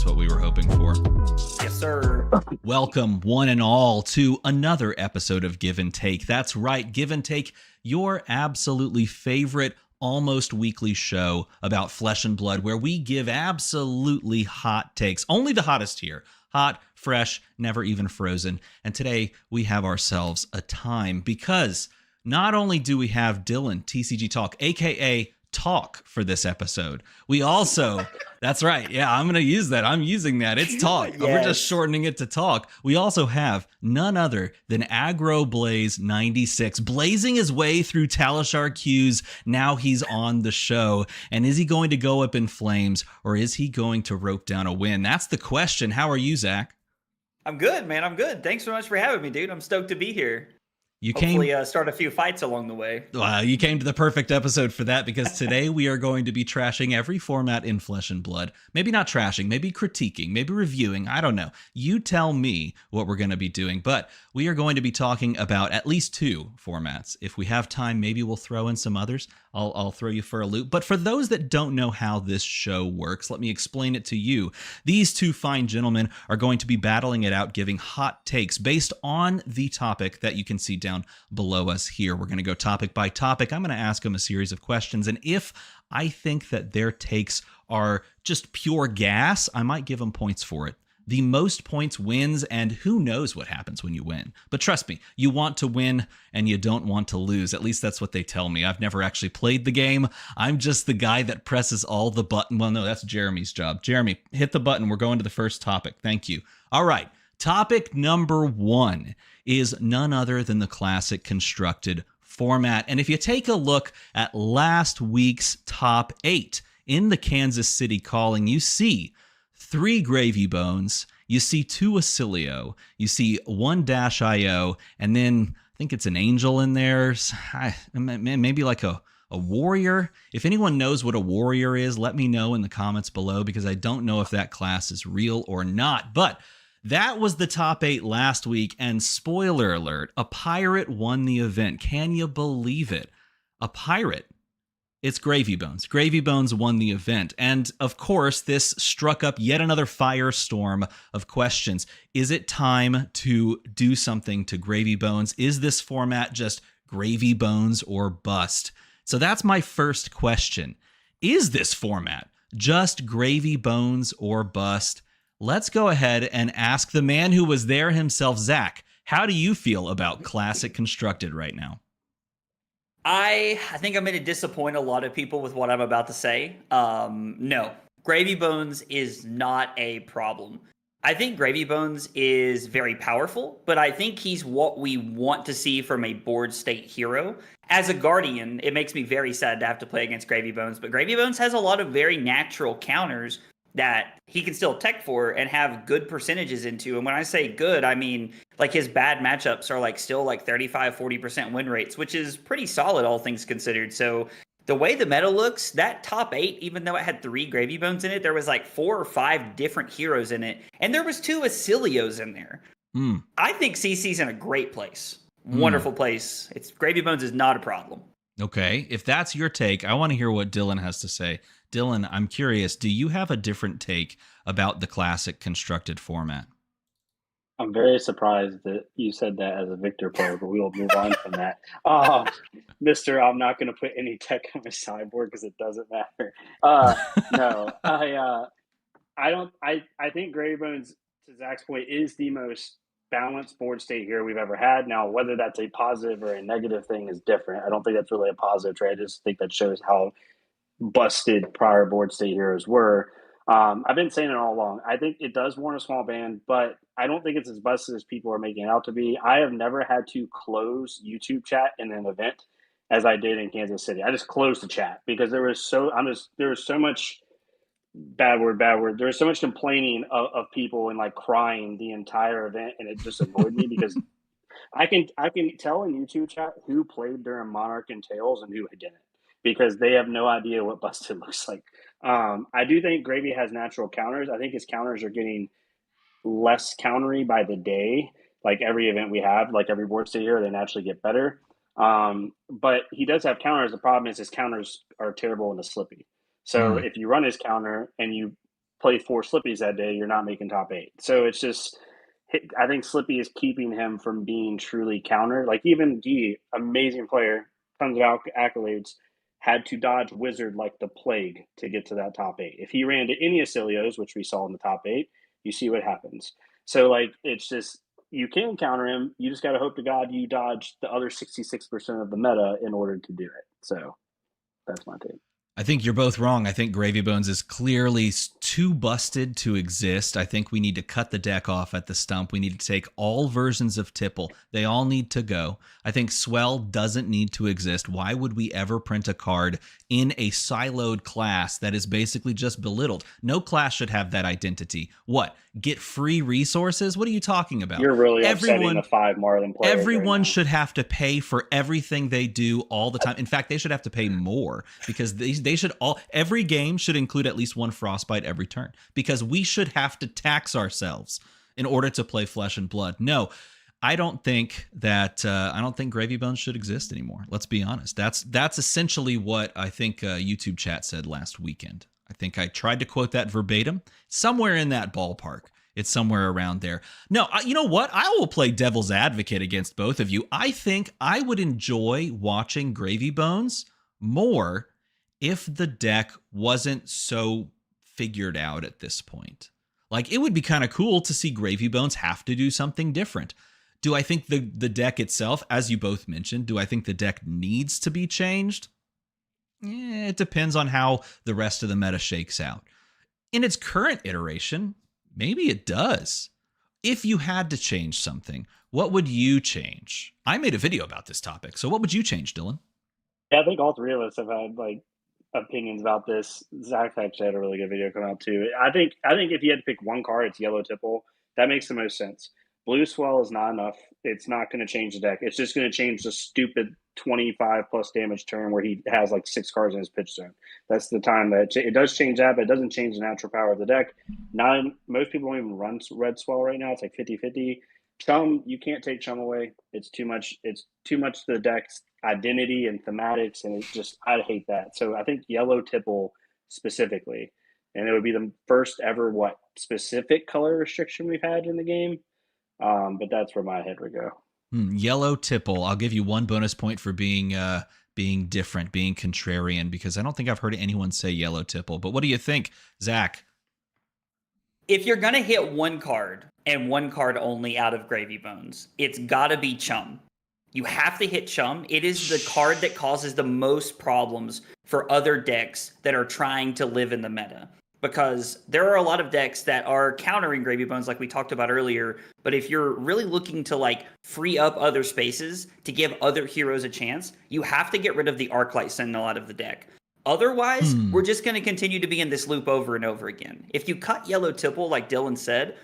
That's what we were hoping for. Yes, sir. Welcome, one and all, to another episode of Give and Take. That's right, Give and Take, your absolutely favorite almost weekly show about flesh and blood, where we give absolutely hot takes. Only the hottest here. Hot, fresh, never even frozen. And today we have ourselves a time, because not only do we have Dylan, TCG Talk, aka Talk, for this episode, we also, that's right, yeah, I'm going to use that. I'm using that. It's Talk. Yes. We're just shortening it to Talk. We also have none other than ArggroBlaze96, blazing his way through Talishar queues. Now he's on the show. And is he going to go up in flames, or is he going to rope down a win? That's the question. How are you, Zach? I'm good, man. I'm good. Thanks so much for having me, dude. I'm stoked to be here. You Hopefully, start a few fights along the way. You came to the perfect episode for that, because today we are going to be trashing every format in Flesh and Blood. Maybe not trashing, maybe critiquing, maybe reviewing. I don't know. You tell me what we're going to be doing. But we are going to be talking about at least two formats. If we have time, maybe we'll throw in some others. I'll throw you for a loop. But for those that don't know how this show works, let me explain it to you. These two fine gentlemen are going to be battling it out, giving hot takes based on the topic that you can see down below us here. We're going to go topic by topic. I'm going to ask them a series of questions, and if I think that their takes are just pure gas, I might give them points for it. The most points wins, and who knows what happens when you win. But trust me, you want to win and you don't want to lose. At least that's what they tell me. I've never actually played the game. I'm just the guy that presses all the button. Well, no, that's Jeremy's job. Jeremy, hit the button. We're going to the first topic. Thank you. All right. Topic number one is none other than the classic constructed format. And if you take a look at last week's top 8 in the Kansas City Calling, you see 3 Gravy Bones, you see 2 Acilio, you see 1 Dash IO, and then I think it's an Angel in there, maybe like a warrior. If anyone knows what a warrior is, let me know in the comments below, because I don't know if that class is real or not. But that was the top 8 last week, and spoiler alert, a pirate won the event. Can you believe it? A pirate. It's Gravy Bones. Gravy Bones won the event. And of course, this struck up yet another firestorm of questions. Is it time to do something to Gravy Bones? Is this format just Gravy Bones or bust? So that's my first question. Is this format just Gravy Bones or bust? Let's go ahead and ask the man who was there himself, Zach. How do you feel about Classic Constructed right now? I think I'm going to disappoint a lot of people with what I'm about to say. No, Gravy Bones is not a problem. I think Gravy Bones is very powerful, but I think he's what we want to see from a board state hero. As a Guardian, it makes me very sad to have to play against Gravy Bones, but Gravy Bones has a lot of very natural counters that he can still tech for and have good percentages into. And when I say good, I mean like his bad matchups are like still like 35-40% win rates, which is pretty solid, all things considered. So the way the meta looks, that top 8, even though it had 3 Gravy Bones in it, there was like 4 or 5 different heroes in it, and there was 2 Acilios in there. I think CC's in a great place. Wonderful place. It's Gravy Bones is not a problem. Okay, if that's your take, I want to hear what Dylan has to say. Dylan, I'm curious, do you have a different take about the classic constructed format? I'm very surprised that you said that as a Victor player, but we will move on from that. Mister, I'm not going to put any tech on my sideboard because it doesn't matter. No, I think Gravy Bones, to Zach's point, is the most balanced board state here we've ever had. Now, whether that's a positive or a negative thing is different. I don't think that's really a positive trade. I just think that shows how busted prior board state heroes were. I've been saying it all along. I think it does warrant a small ban, but I don't think it's as busted as people are making it out to be. I have never had to close YouTube chat in an event as I did in Kansas City. I just closed the chat because there was so much bad word. There was so much complaining of people and like crying the entire event, and it just annoyed me because I can tell in YouTube chat who played during Monarch and Tails and who didn't, because they have no idea what busted looks like. I do think Gravy has natural counters. I think his counters are getting less countery by the day. Like every event we have, like every board state here, they naturally get better. But he does have counters. The problem is his counters are terrible and the slippy. So if you run his counter and you play 4 Slippies that day, you're not making top 8. So it's just, I think Slippy is keeping him from being truly countered. Like even D, amazing player, tons of accolades, had to dodge Wizard like the plague to get to that top 8. If he ran to any Acilios, which we saw in the top 8, you see what happens. So like it's just, you can counter him. You just got to hope to God you dodge the other 66% of the meta in order to do it. So that's my take. I think you're both wrong. I think Gravy Bones is clearly too busted to exist. I think we need to cut the deck off at the stump. We need to take all versions of Tipple. They all need to go. I think Swell doesn't need to exist. Why would we ever print a card in a siloed class that is basically just belittled? No class should have that identity. What? Get free resources? What are you talking about? You're really upsetting the 5 Marlin players. Everyone should have to pay for everything they do all the time. In fact, they should have to pay more because they should all, every game should include at least 1 Frostbite every turn because we should have to tax ourselves in order to play Flesh and Blood. No, I don't think that I don't think Gravy Bones should exist anymore. Let's be honest. That's essentially what I think YouTube chat said last weekend. I think I tried to quote that verbatim. Somewhere in that ballpark. It's somewhere around there. No, you know what? I will play devil's advocate against both of you. I think I would enjoy watching Gravy Bones more if the deck wasn't so figured out at this point. Like, it would be kind of cool to see Gravy Bones have to do something different. Do I think the deck itself, as you both mentioned, do I think the deck needs to be changed? It depends on how the rest of the meta shakes out. In its current iteration, maybe it does. If you had to change something, what would you change? I made a video about this topic, so what would you change, Dylan? Yeah, I think all 3 of us have had like opinions about this. Zach actually had a really good video come out too. I think if you had to pick one card, it's Yellow Tipple. That makes the most sense. Blue Swell is not enough. It's not going to change the deck. It's just going to change the stupid 25 plus damage turn where he has like 6 cards in his pitch zone. That's the time that it does change that, but it doesn't change the natural power of the deck. Most people don't even run Red Swell right now. It's like 50-50. Chum, you can't take Chum away. It's too much to the deck's identity and thematics, and it's just, I hate that. So I think Yellow Tipple specifically, and it would be the first ever specific color restriction we've had in the game. But that's where my head would go. Yellow Tipple. I'll give you 1 bonus point for being different, being contrarian, because I don't think I've heard anyone say Yellow Tipple. But what do you think, Zach? If you're going to hit 1 card and 1 card only out of Gravy Bones, it's got to be Chum. You have to hit Chum. It is the card that causes the most problems for other decks that are trying to live in the meta. Because there are a lot of decks that are countering Gravy Bones like we talked about earlier, but if you're really looking to like free up other spaces to give other heroes a chance, you have to get rid of the Arclight Sentinel out of the deck. Otherwise, we're just going to continue to be in this loop over and over again. If you cut Yellow Tipple, like Dylan said,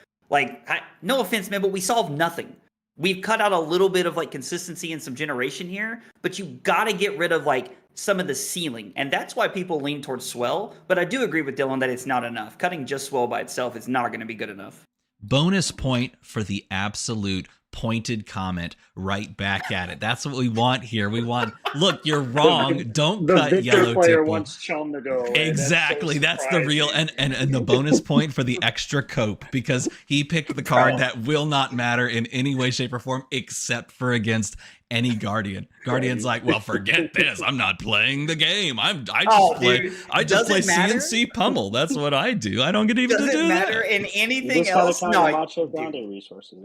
no offense, man, but we solved nothing. We've cut out a little bit of like consistency and some generation here, but you got to get rid of like some of the ceiling. And that's why people lean towards Swell. But I do agree with Dylan that it's not enough. Cutting just Swell by itself is not going to be good enough. Bonus point for the absolute pointed comment right back at it. That's what we want here. We want, look, you're wrong. Don't cut Yellow player Tipple. Wants Chum to go away. Exactly. That's the real and the bonus point for the extra cope, because he picked the card that will not matter in any way, shape, or form except for against any Guardian. Guardian's like, well, forget this. I'm not playing the game. I just play CNC pummel. That's what I do. I don't get even to do Doesn't matter that. in anything else. No, Macho Grande resources.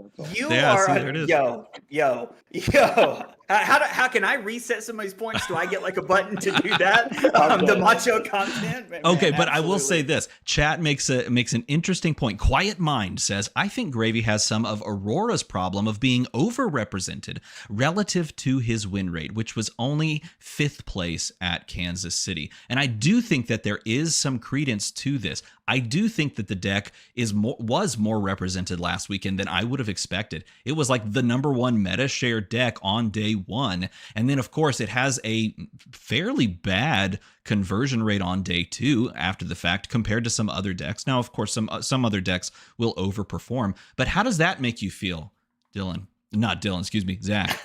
How can I reset some of these points? Do I get like a button to do that? The macho content. Man, okay, but absolutely. I will say this. Chat makes an interesting point. Quiet Mind says, I think Gravy has some of Aurora's problem of being overrepresented relative to his win rate, which was only 5th place at Kansas City. And I do think that there is some credence to this. I do think that the deck was more represented last weekend than I would have expected. It was like the #1 meta share deck on day 1. And then, of course, it has a fairly bad conversion rate on day 2 after the fact compared to some other decks. Now, of course, some other decks will overperform. But how does that make you feel, Dylan? Not Dylan, excuse me, Zach.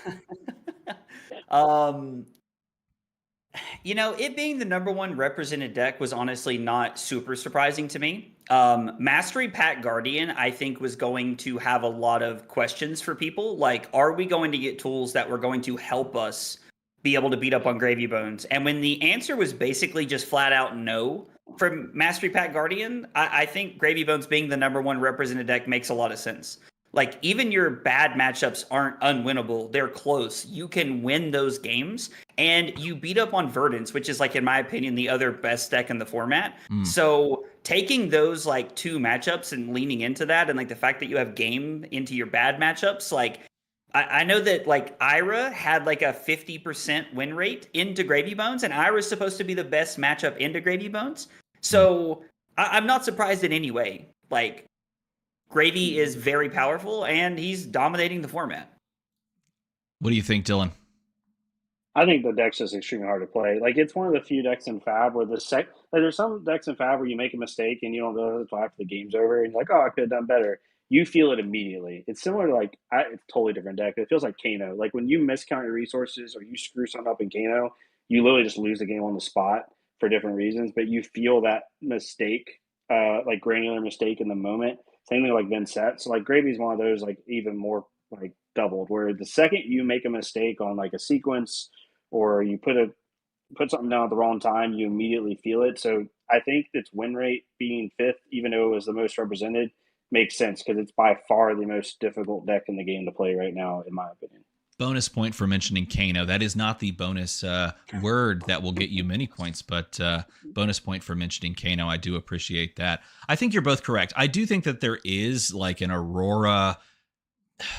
It being the #1 represented deck was honestly not super surprising to me. Mastery Pack Guardian, I think, was going to have a lot of questions for people. Like, are we going to get tools that were going to help us be able to beat up on Gravy Bones? And when the answer was basically just flat out no from Mastery Pack Guardian, I think Gravy Bones being the number one represented deck makes a lot of sense. Like, even your bad matchups aren't unwinnable. They're close. You can win those games, and you beat up on Verdance, which is, like, in my opinion, the other best deck in the format. So taking those, like, two matchups and leaning into that, and, like, the fact that you have game into your bad matchups, like, I know that, like, Ira had, like, a 50% win rate into Gravy Bones, and Ira's supposed to be the best matchup into Gravy Bones. So I'm not surprised in any way. Like, Gravy is very powerful, and he's dominating the format. What do you think, Dylan? I think the deck's just extremely hard to play. Like, it's one of the few decks in Fab where like, there's some decks in Fab where you make a mistake and you don't realize until after the game's over, and you're like, oh, I could have done better. You feel it immediately. It's similar to, like, it's a totally different deck. It feels like Kano. Like, when you miscount your resources or you screw something up in Kano, you literally just lose the game on the spot for different reasons, but you feel that mistake, like granular mistake in the moment. Same thing like Vincent. So, like, Gravy's one of those, like, even more, like, doubled, where the second you make a mistake on, like, a sequence or you put something down at the wrong time, you immediately feel it. So I think its win rate being fifth, even though it was the most represented, makes sense because it's by far the most difficult deck in the game to play right now, in my opinion. Bonus point for mentioning Kano. That is not the bonus word that will get you many points, but bonus point for mentioning Kano. I do appreciate that. I think you're both correct. I do think that there is, like, an Aurora.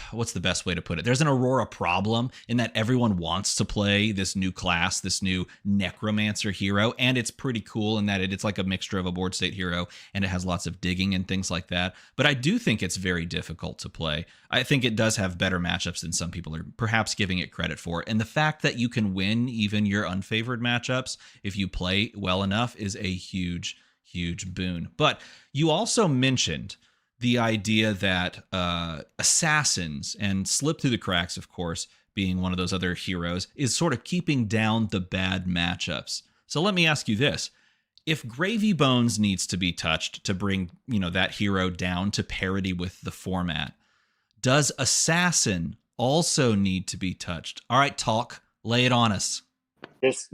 What's the best way to put it? There's an Aurora problem in that everyone wants to play this new class, this new Necromancer hero, and it's pretty cool in that it's like a mixture of a board state hero, and it has lots of digging and things like that. But I do think it's very difficult to play. I think it does have better matchups than some people are perhaps giving it credit for. And the fact that you can win even your unfavored matchups if you play well enough is a huge, huge boon. But you also mentioned the idea that assassins and slip through the cracks, of course, being one of those other heroes, is sort of keeping down the bad matchups. So let me ask you this. If Gravy Bones needs to be touched to bring, that hero down to parity with the format, does Assassin also need to be touched? All right, Talk, lay it on us. This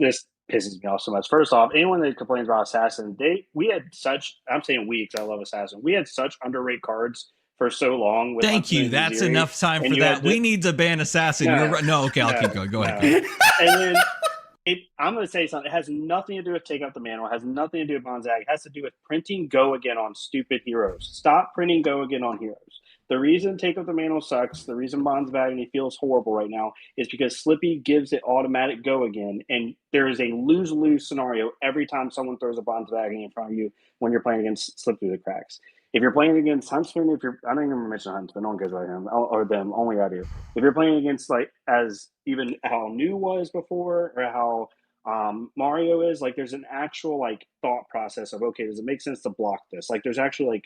pisses me off so much. First off, anyone that complains about Assassin, we had such, I'm saying we because I love Assassin, we had such underrated cards for so long. Thank you. That's enough time for that. We need to ban Assassin. Okay, I'll keep going. Go ahead. And then I'm going to say something. It has nothing to do with Take Out the Mantle. It has nothing to do with Bonzag. It has to do with printing Go Again on stupid heroes. Stop printing Go Again on heroes. The reason Take Up the Mantle sucks, the reason Bonds of Agony feels horrible right now is because Slippy gives it automatic Go Again, and there is a lose-lose scenario every time someone throws a Bonds of Agony in front of you when you're playing against Slip Through the Cracks. If you're playing against Huntsman, I don't even mention Huntsman, no one cares about him, or them, only I do. If you're playing against, like, as even how New was before, or how Mario is, like, there's an actual, like, thought process of, okay, does it make sense to block this? Like, there's actually, like,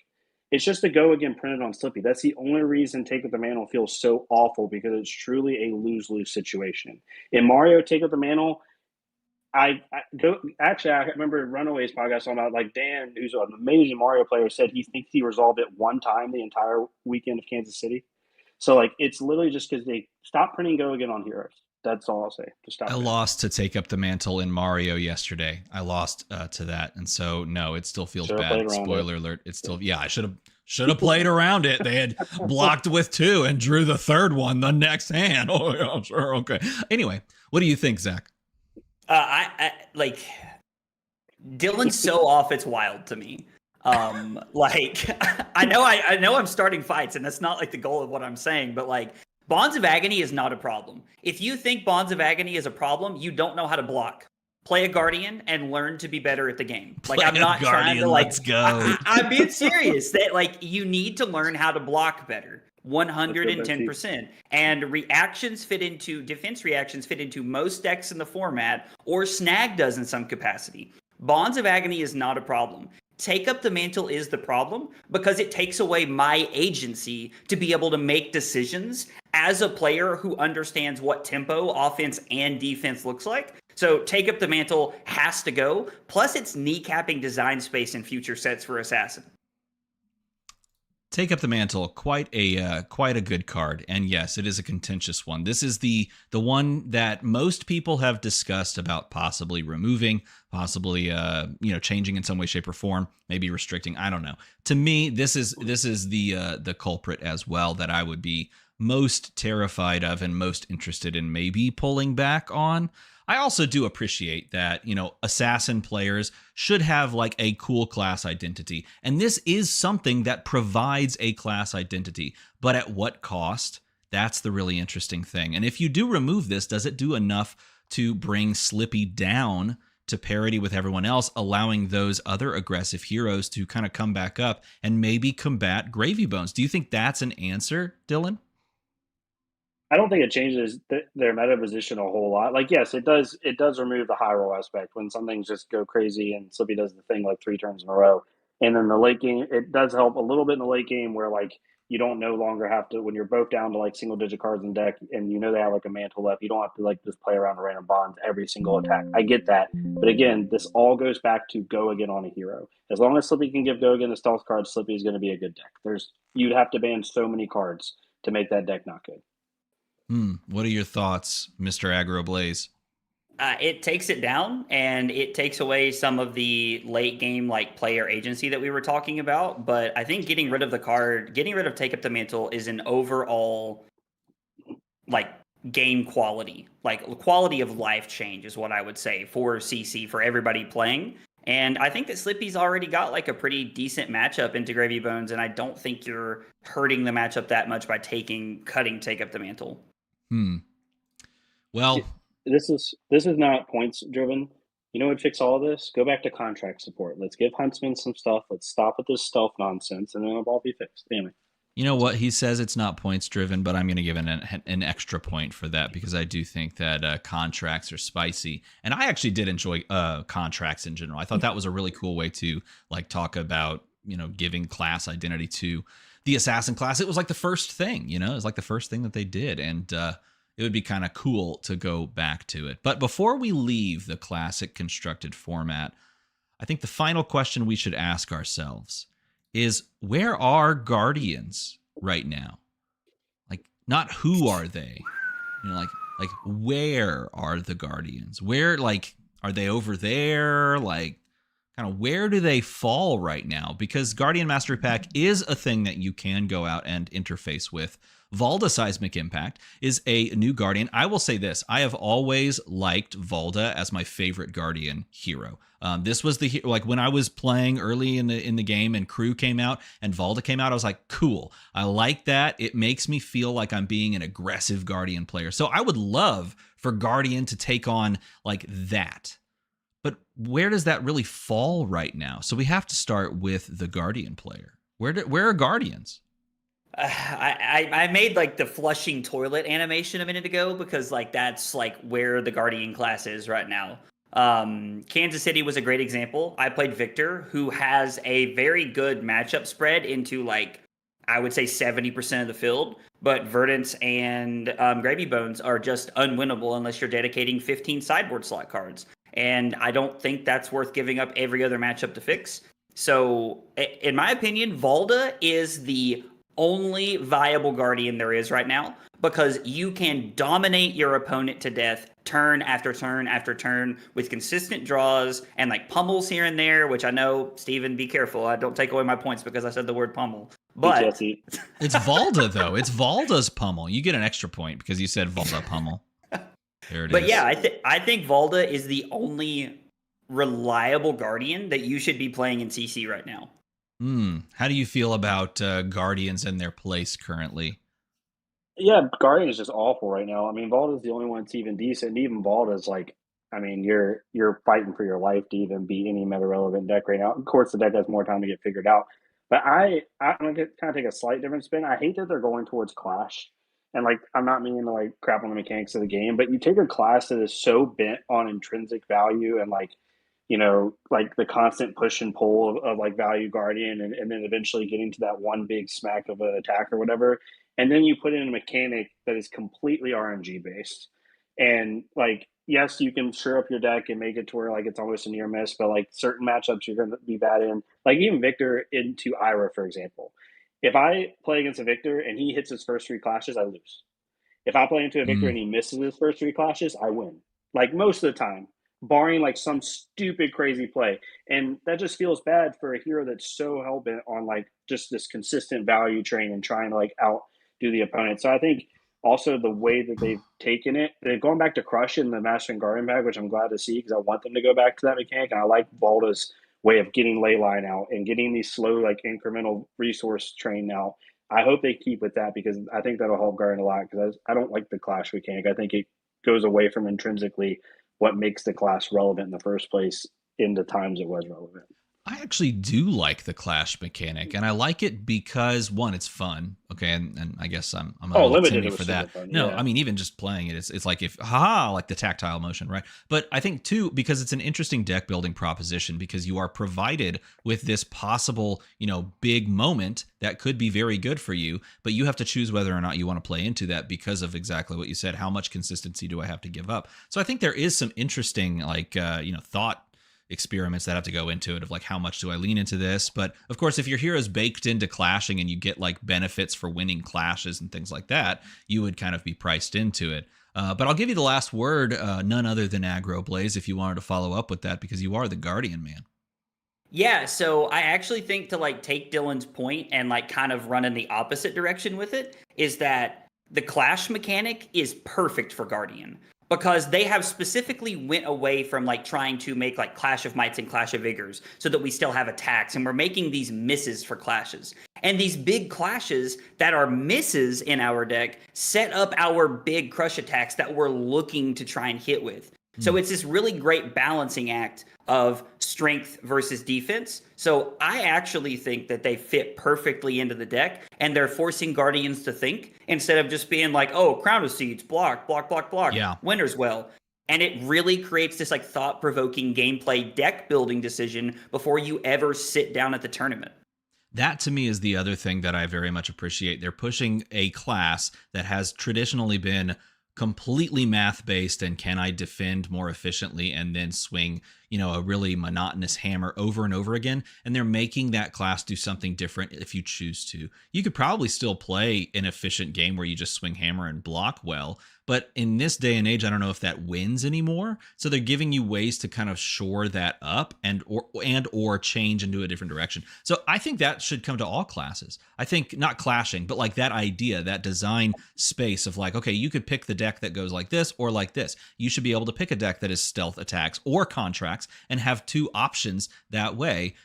it's just a Go Again printed on Slippy. That's the only reason Take Up the Mantle feels so awful, because it's truly a lose-lose situation. In Mario Take Up the Mantle, I remember Runaways podcast talking about, like, Dan, who's an amazing Mario player, said he thinks he resolved it one time the entire weekend of Kansas City. So, like, it's literally just because they stopped printing Go Again on heroes. That's all I'll say. Just stop. I lost to Take Up the Mantle in Mario yesterday. I lost to that, and so no, it still feels bad. Spoiler alert! It's still I should have played around it. They had blocked with 2 and drew the third one the next hand. Oh yeah, sure, okay. Anyway, what do you think, Zach? I like Dylan's so off. It's wild to me. Like I know I'm starting fights, and that's not like the goal of what I'm saying, but like. Bonds of Agony is not a problem. If you think Bonds of Agony is a problem, you don't know how to block. Play a Guardian and learn to be better at the game. Like, I'm not trying to, like, let's go. I'm being serious. That, like, you need to learn how to block better. 110%. And defense reactions fit into most decks in the format, or Snag does in some capacity. Bonds of Agony is not a problem. Take Up the Mantle is the problem because it takes away my agency to be able to make decisions as a player who understands what tempo, offense, and defense looks like. So Take Up the Mantle has to go. Plus, it's kneecapping design space in future sets for Assassin. Take Up the Mantle, quite a good card, and yes, it is a contentious one. This is the one that most people have discussed about possibly removing, possibly changing in some way, shape, or form, maybe restricting. I don't know. To me, this is the culprit as well that I would be most terrified of and most interested in maybe pulling back on. I also do appreciate that, assassin players should have like a cool class identity. And this is something that provides a class identity. But at what cost? That's the really interesting thing. And if you do remove this, does it do enough to bring Slippy down to parity with everyone else, allowing those other aggressive heroes to kind of come back up and maybe combat Gravy Bones? Do you think that's an answer, Dylan? I don't think it changes their meta position a whole lot. Like, yes, it does. It does remove the high roll aspect when some things just go crazy and Slippy does the thing like 3 turns in a row. And then the late game, it does help a little bit in the late game where like you don't no longer have to when you're both down to like single digit cards in deck and they have like a mantle left. You don't have to like just play around a random bonds every single attack. I get that, but again, this all goes back to go again on a hero. As long as Slippy can give go again the stealth card, Slippy is going to be a good deck. You'd have to ban so many cards to make that deck not good. What are your thoughts, Mr. ArggroBlaze? It takes it down, and it takes away some of the late game like player agency that we were talking about. But I think getting rid of Take Up the Mantle is an overall like game quality, like quality of life change is what I would say for CC for everybody playing. And I think that Slippy's already got like a pretty decent matchup into Gravy Bones, and I don't think you're hurting the matchup that much by cutting Take Up the Mantle. Well, this is not points driven. You know what fix all this? Go back to contract support. Let's give Huntsman some stuff. Let's stop with this stealth nonsense, and then it'll all be fixed. Damn it. You know what? He says it's not points driven, but I'm going to give an extra point for that because I do think that contracts are spicy, and I actually did enjoy contracts in general. I thought that was a really cool way to like talk about giving class identity to the assassin class. It was like the first thing, it was like the first thing that they did, and it would be kind of cool to go back to it. But before we leave the classic constructed format, I think the final question we should ask ourselves is, where are Guardians right now? Like, not who are they? Like where are the Guardians? Where, like, are they over there? Like, kind of where do they fall right now? Because Guardian Mastery Pack is a thing that you can go out and interface with. Valda Seismic Impact is a new Guardian. I will say this. I have always liked Valda as my favorite Guardian hero. This was like when I was playing early in the game and Crew came out and Valda came out, I was like, cool. I like that. It makes me feel like I'm being an aggressive Guardian player. So I would love for Guardian to take on like that. But where does that really fall right now? So we have to start with the Guardian player. Where are Guardians? I made like the flushing toilet animation a minute ago because like that's like where the Guardian class is right now. Kansas City was a great example. I played Victor, who has a very good matchup spread into like I would say 70% of the field, but Verdance and Gravy Bones are just unwinnable unless you're dedicating 15 sideboard slot cards. And I don't think that's worth giving up every other matchup to fix. So, in my opinion, Valda is the only viable Guardian there is right now because you can dominate your opponent to death turn after turn after turn with consistent draws and like pummels here and there, which I know, Steven, be careful. I don't take away my points because I said the word pummel. But it's Valda, though. It's Valda's pummel. You get an extra point because you said Valda pummel. There it is. But yeah, I think Valda is the only reliable Guardian that you should be playing in CC right now. How do you feel about Guardians and their place currently? Yeah, Guardian is just awful right now. I mean, Valda's the only one that's even decent. And even Valda's like, I mean, you're fighting for your life to even beat any meta relevant deck right now. Of course, the deck has more time to get figured out. But I'm gonna kind of take a slight different spin. I hate that they're going towards Clash. And like, I'm not meaning to like crap on the mechanics of the game, but you take a class that is so bent on intrinsic value and like, like the constant push and pull of like value Guardian and then eventually getting to that one big smack of an attack or whatever. And then you put in a mechanic that is completely RNG based. And like, yes, you can shore up your deck and make it to where like it's almost a near miss, but like certain matchups you're going to be bad in. Like even Victor into Ira, for example. If I play against a Victor and he hits his first 3 clashes, I lose. If I play into a Victor and he misses his first 3 clashes, I win. Like most of the time, barring like some stupid crazy play. And that just feels bad for a hero that's so hell bent on like just this consistent value train and trying to like outdo the opponent. So I think also the way that they've taken it, they've gone back to Crush in the Master and Guardian bag, which I'm glad to see because I want them to go back to that mechanic. And I like Volta's way of getting Leyline out and getting these slow, like incremental resource train out. I hope they keep with that because I think that'll help Guardian a lot because I don't like the Clash mechanic. I think it goes away from intrinsically what makes the class relevant in the first place in the times it was relevant. I actually do like the Clash mechanic, and I like it because one, it's fun. Okay, and I guess I'm a little limited timmy for that. Fun, no, yeah. I mean even just playing it, it's like if like the tactile motion, right? But I think too because it's an interesting deck building proposition because you are provided with this possible big moment that could be very good for you, but you have to choose whether or not you want to play into that because of exactly what you said. How much consistency do I have to give up? So I think there is some interesting thought experiments that have to go into it of like how much do I lean into this. But of course, if your hero's baked into clashing and you get like benefits for winning clashes and things like that, you would kind of be priced into it. But I'll give you the last word, none other than ArggroBlaze, if you wanted to follow up with that because you are the Guardian, man. Yeah, so I actually think to like take Dylan's point and like kind of run in the opposite direction with it is that the Clash mechanic is perfect for Guardian because they have specifically went away from like trying to make like Clash of Mights and Clash of Vigors so that we still have attacks, and we're making these misses for clashes. And these big clashes that are misses in our deck set up our big crush attacks that we're looking to try and hit with. So it's this really great balancing act of strength versus defense. So I actually think that they fit perfectly into the deck, and they're forcing Guardians to think instead of just being like, oh, Crown of Seeds, block, block, block, block, Winter's Well. And it really creates this like thought-provoking gameplay deck building decision before you ever sit down at the tournament. That to me is the other thing that I very much appreciate. They're pushing a class that has traditionally been completely math-based and can I defend more efficiently and then swing, a really monotonous hammer over and over again. And they're making that class do something different if you choose to. You could probably still play an efficient game where you just swing hammer and block well. But in this day and age, I don't know if that wins anymore. So they're giving you ways to kind of shore that up and or change into a different direction. So I think that should come to all classes. I think not clashing, but like that idea, that design space of like, okay, you could pick the deck that goes like this or like this. You should be able to pick a deck that is stealth attacks or contracts and have two options that way.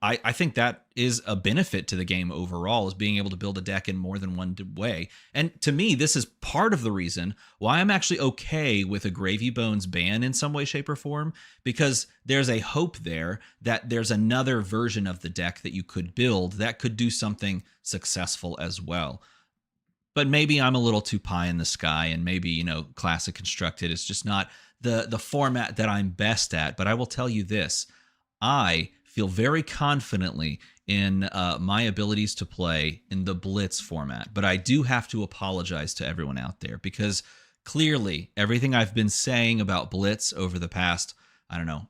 I think that is a benefit to the game overall, is being able to build a deck in more than one way. And to me, this is part of the reason why I'm actually okay with a Gravy Bones ban in some way, shape, or form, because there's a hope there that there's another version of the deck that you could build that could do something successful as well. But maybe I'm a little too pie in the sky, and maybe, Classic Constructed is just not the format that I'm best at. But I will tell you this, I feel very confidently in my abilities to play in the Blitz format. But I do have to apologize to everyone out there because clearly everything I've been saying about Blitz over the past,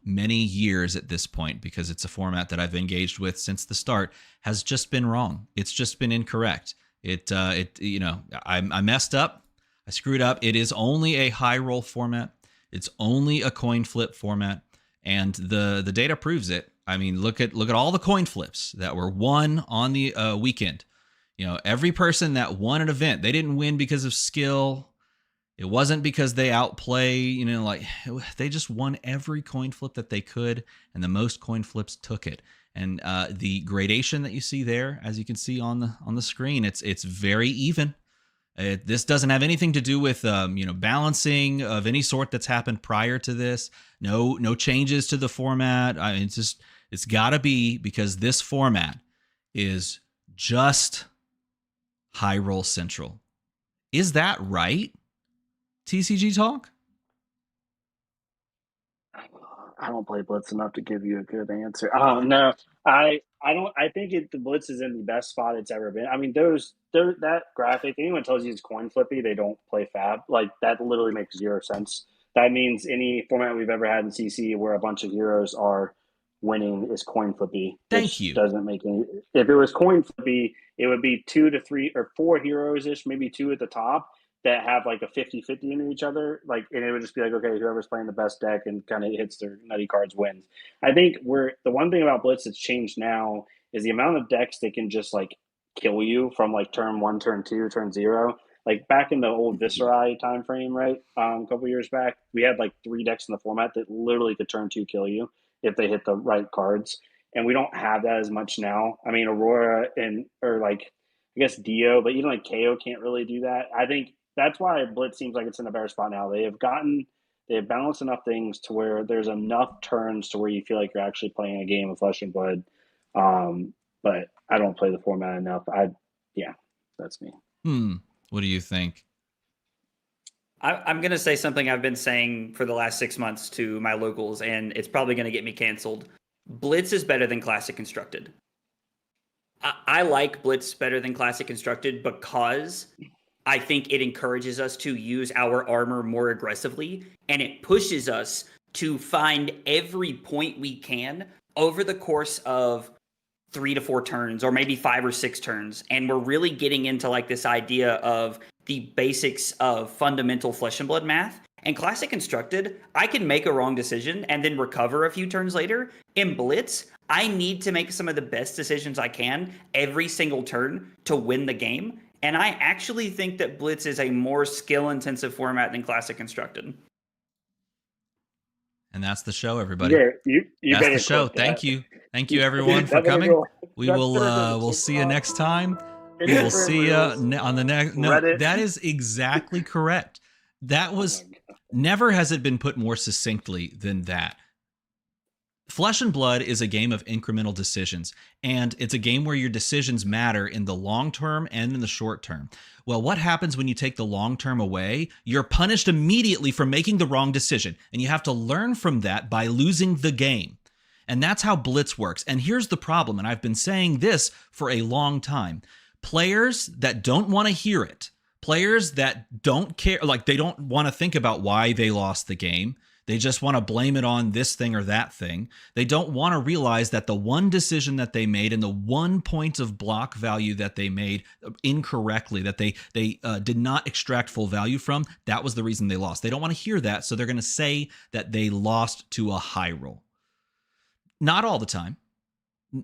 many years at this point, because it's a format that I've engaged with since the start, has just been wrong. It's just been incorrect. I messed up. I screwed up. It is only a high roll format. It's only a coin flip format. And the data proves it. I mean, look at all the coin flips that were won on the weekend. Every person that won an event, they didn't win because of skill. It wasn't because they outplay, they just won every coin flip that they could, and the most coin flips took it. And the gradation that you see there, as you can see on the screen, it's very even. This doesn't have anything to do with balancing of any sort that's happened prior to this. No changes to the format. I mean, it's got to be because this format is just high roll central. Is that right, TCG Talk? I don't play Blitz enough to give you a good answer. No, I don't. I think the Blitz is in the best spot it's ever been. I mean, that graphic. Anyone tells you it's coin flippy, they don't play Fab. Like that literally makes zero sense. That means any format we've ever had in CC where a bunch of heroes are winning is coin flippy. Thank Which you. doesn't make any. If it was coin flippy, it would be 2 to 3 or 4 heroes ish, maybe 2 at the top that have like a 50-50 into each other. Like, and it would just be like, okay, whoever's playing the best deck and kind of hits their nutty cards wins. I think the one thing about Blitz that's changed now is the amount of decks that can just like kill you from like turn 1, turn 2, turn 0. Like back in the old Viscerai time frame, right? A couple years back, we had like 3 decks in the format that literally could turn 2 kill you if they hit the right cards. And we don't have that as much now. I mean, Aurora or like, I guess Dio, but even like KO can't really do that. I think that's why Blitz seems like it's in a better spot now. They have balanced enough things to where there's enough turns to where you feel like you're actually playing a game of Flesh and Blood. But I don't play the format enough. Yeah, that's me. What do you think? I'm going to say something I've been saying for the last 6 months to my locals, and it's probably going to get me canceled. Blitz is better than Classic Constructed. I like Blitz better than Classic Constructed because I think it encourages us to use our armor more aggressively, and it pushes us to find every point we can over the course of 3 to 4 turns, or maybe 5 or 6 turns. And we're really getting into like this idea of the basics of fundamental Flesh and Blood math. And Classic Constructed, I can make a wrong decision and then recover a few turns later. In Blitz, I need to make some of the best decisions I can every single turn to win the game. And I actually think that Blitz is a more skill-intensive format than Classic Constructed. And that's the show, everybody. You that's the show. Thank you, everyone, for coming. We'll see you next time. We will see you on the next. No, Reddit. That is exactly correct. That was never has it been put more succinctly than that. Flesh and Blood is a game of incremental decisions, and it's a game where your decisions matter in the long term and in the short term. Well, what happens when you take the long term away? You're punished immediately for making the wrong decision, and you have to learn from that by losing the game. And that's how Blitz works. And here's the problem, and I've been saying this for a long time. Players that don't want to hear it, players that don't care, like they don't want to think about why they lost the game. They just want to blame it on this thing or that thing. They don't want to realize that the one decision that they made and the 1 point of block value that they made incorrectly, that they did not extract full value from, that was the reason they lost. They don't want to hear that, so they're going to say that they lost to a high roll. Not all the time.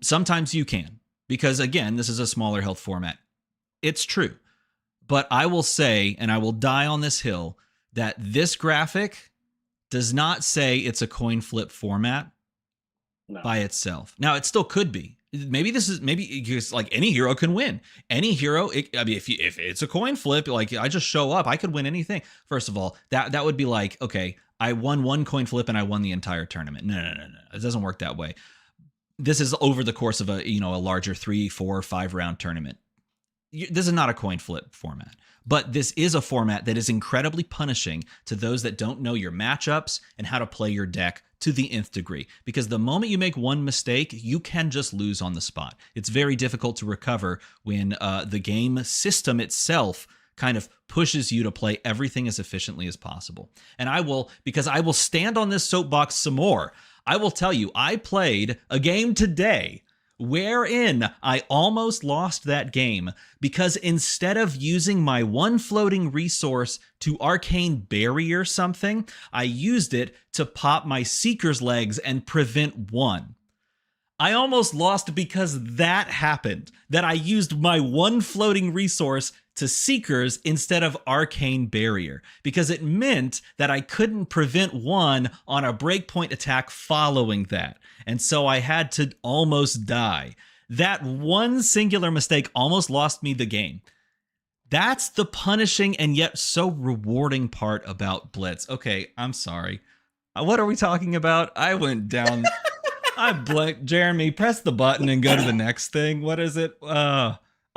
Sometimes you can, because again, this is a smaller health format. It's true. But I will say, and I will die on this hill, that this graphic does not say it's a coin flip format by itself. Now, it still could be. Maybe because like any hero can win. Any hero, if it's a coin flip, like I just show up, I could win anything. First of all, that would be like, okay, I won 1 coin flip and I won the entire tournament. No. It doesn't work that way. This is over the course of a larger 3, 4, 5 round tournament. This is not a coin flip format, but this is a format that is incredibly punishing to those that don't know your matchups and how to play your deck to the nth degree. Because the moment you make one mistake, you can just lose on the spot. It's very difficult to recover when the game system itself kind of pushes you to play everything as efficiently as possible. And I will stand on this soapbox some more. I will tell you, I played a game today wherein I almost lost that game because instead of using my 1 floating resource to arcane barrier something, I used it to pop my Seeker's legs and prevent 1. I almost lost because that happened, that I used my 1 floating resource to Seekers instead of Arcane Barrier, because it meant that I couldn't prevent 1 on a breakpoint attack following that. And so I had to almost die. That one singular mistake almost lost me the game. That's the punishing and yet so rewarding part about Blitz. Okay, I'm sorry. What are we talking about? I went down... I blanked. Jeremy, press the button and go to the next thing. What is it?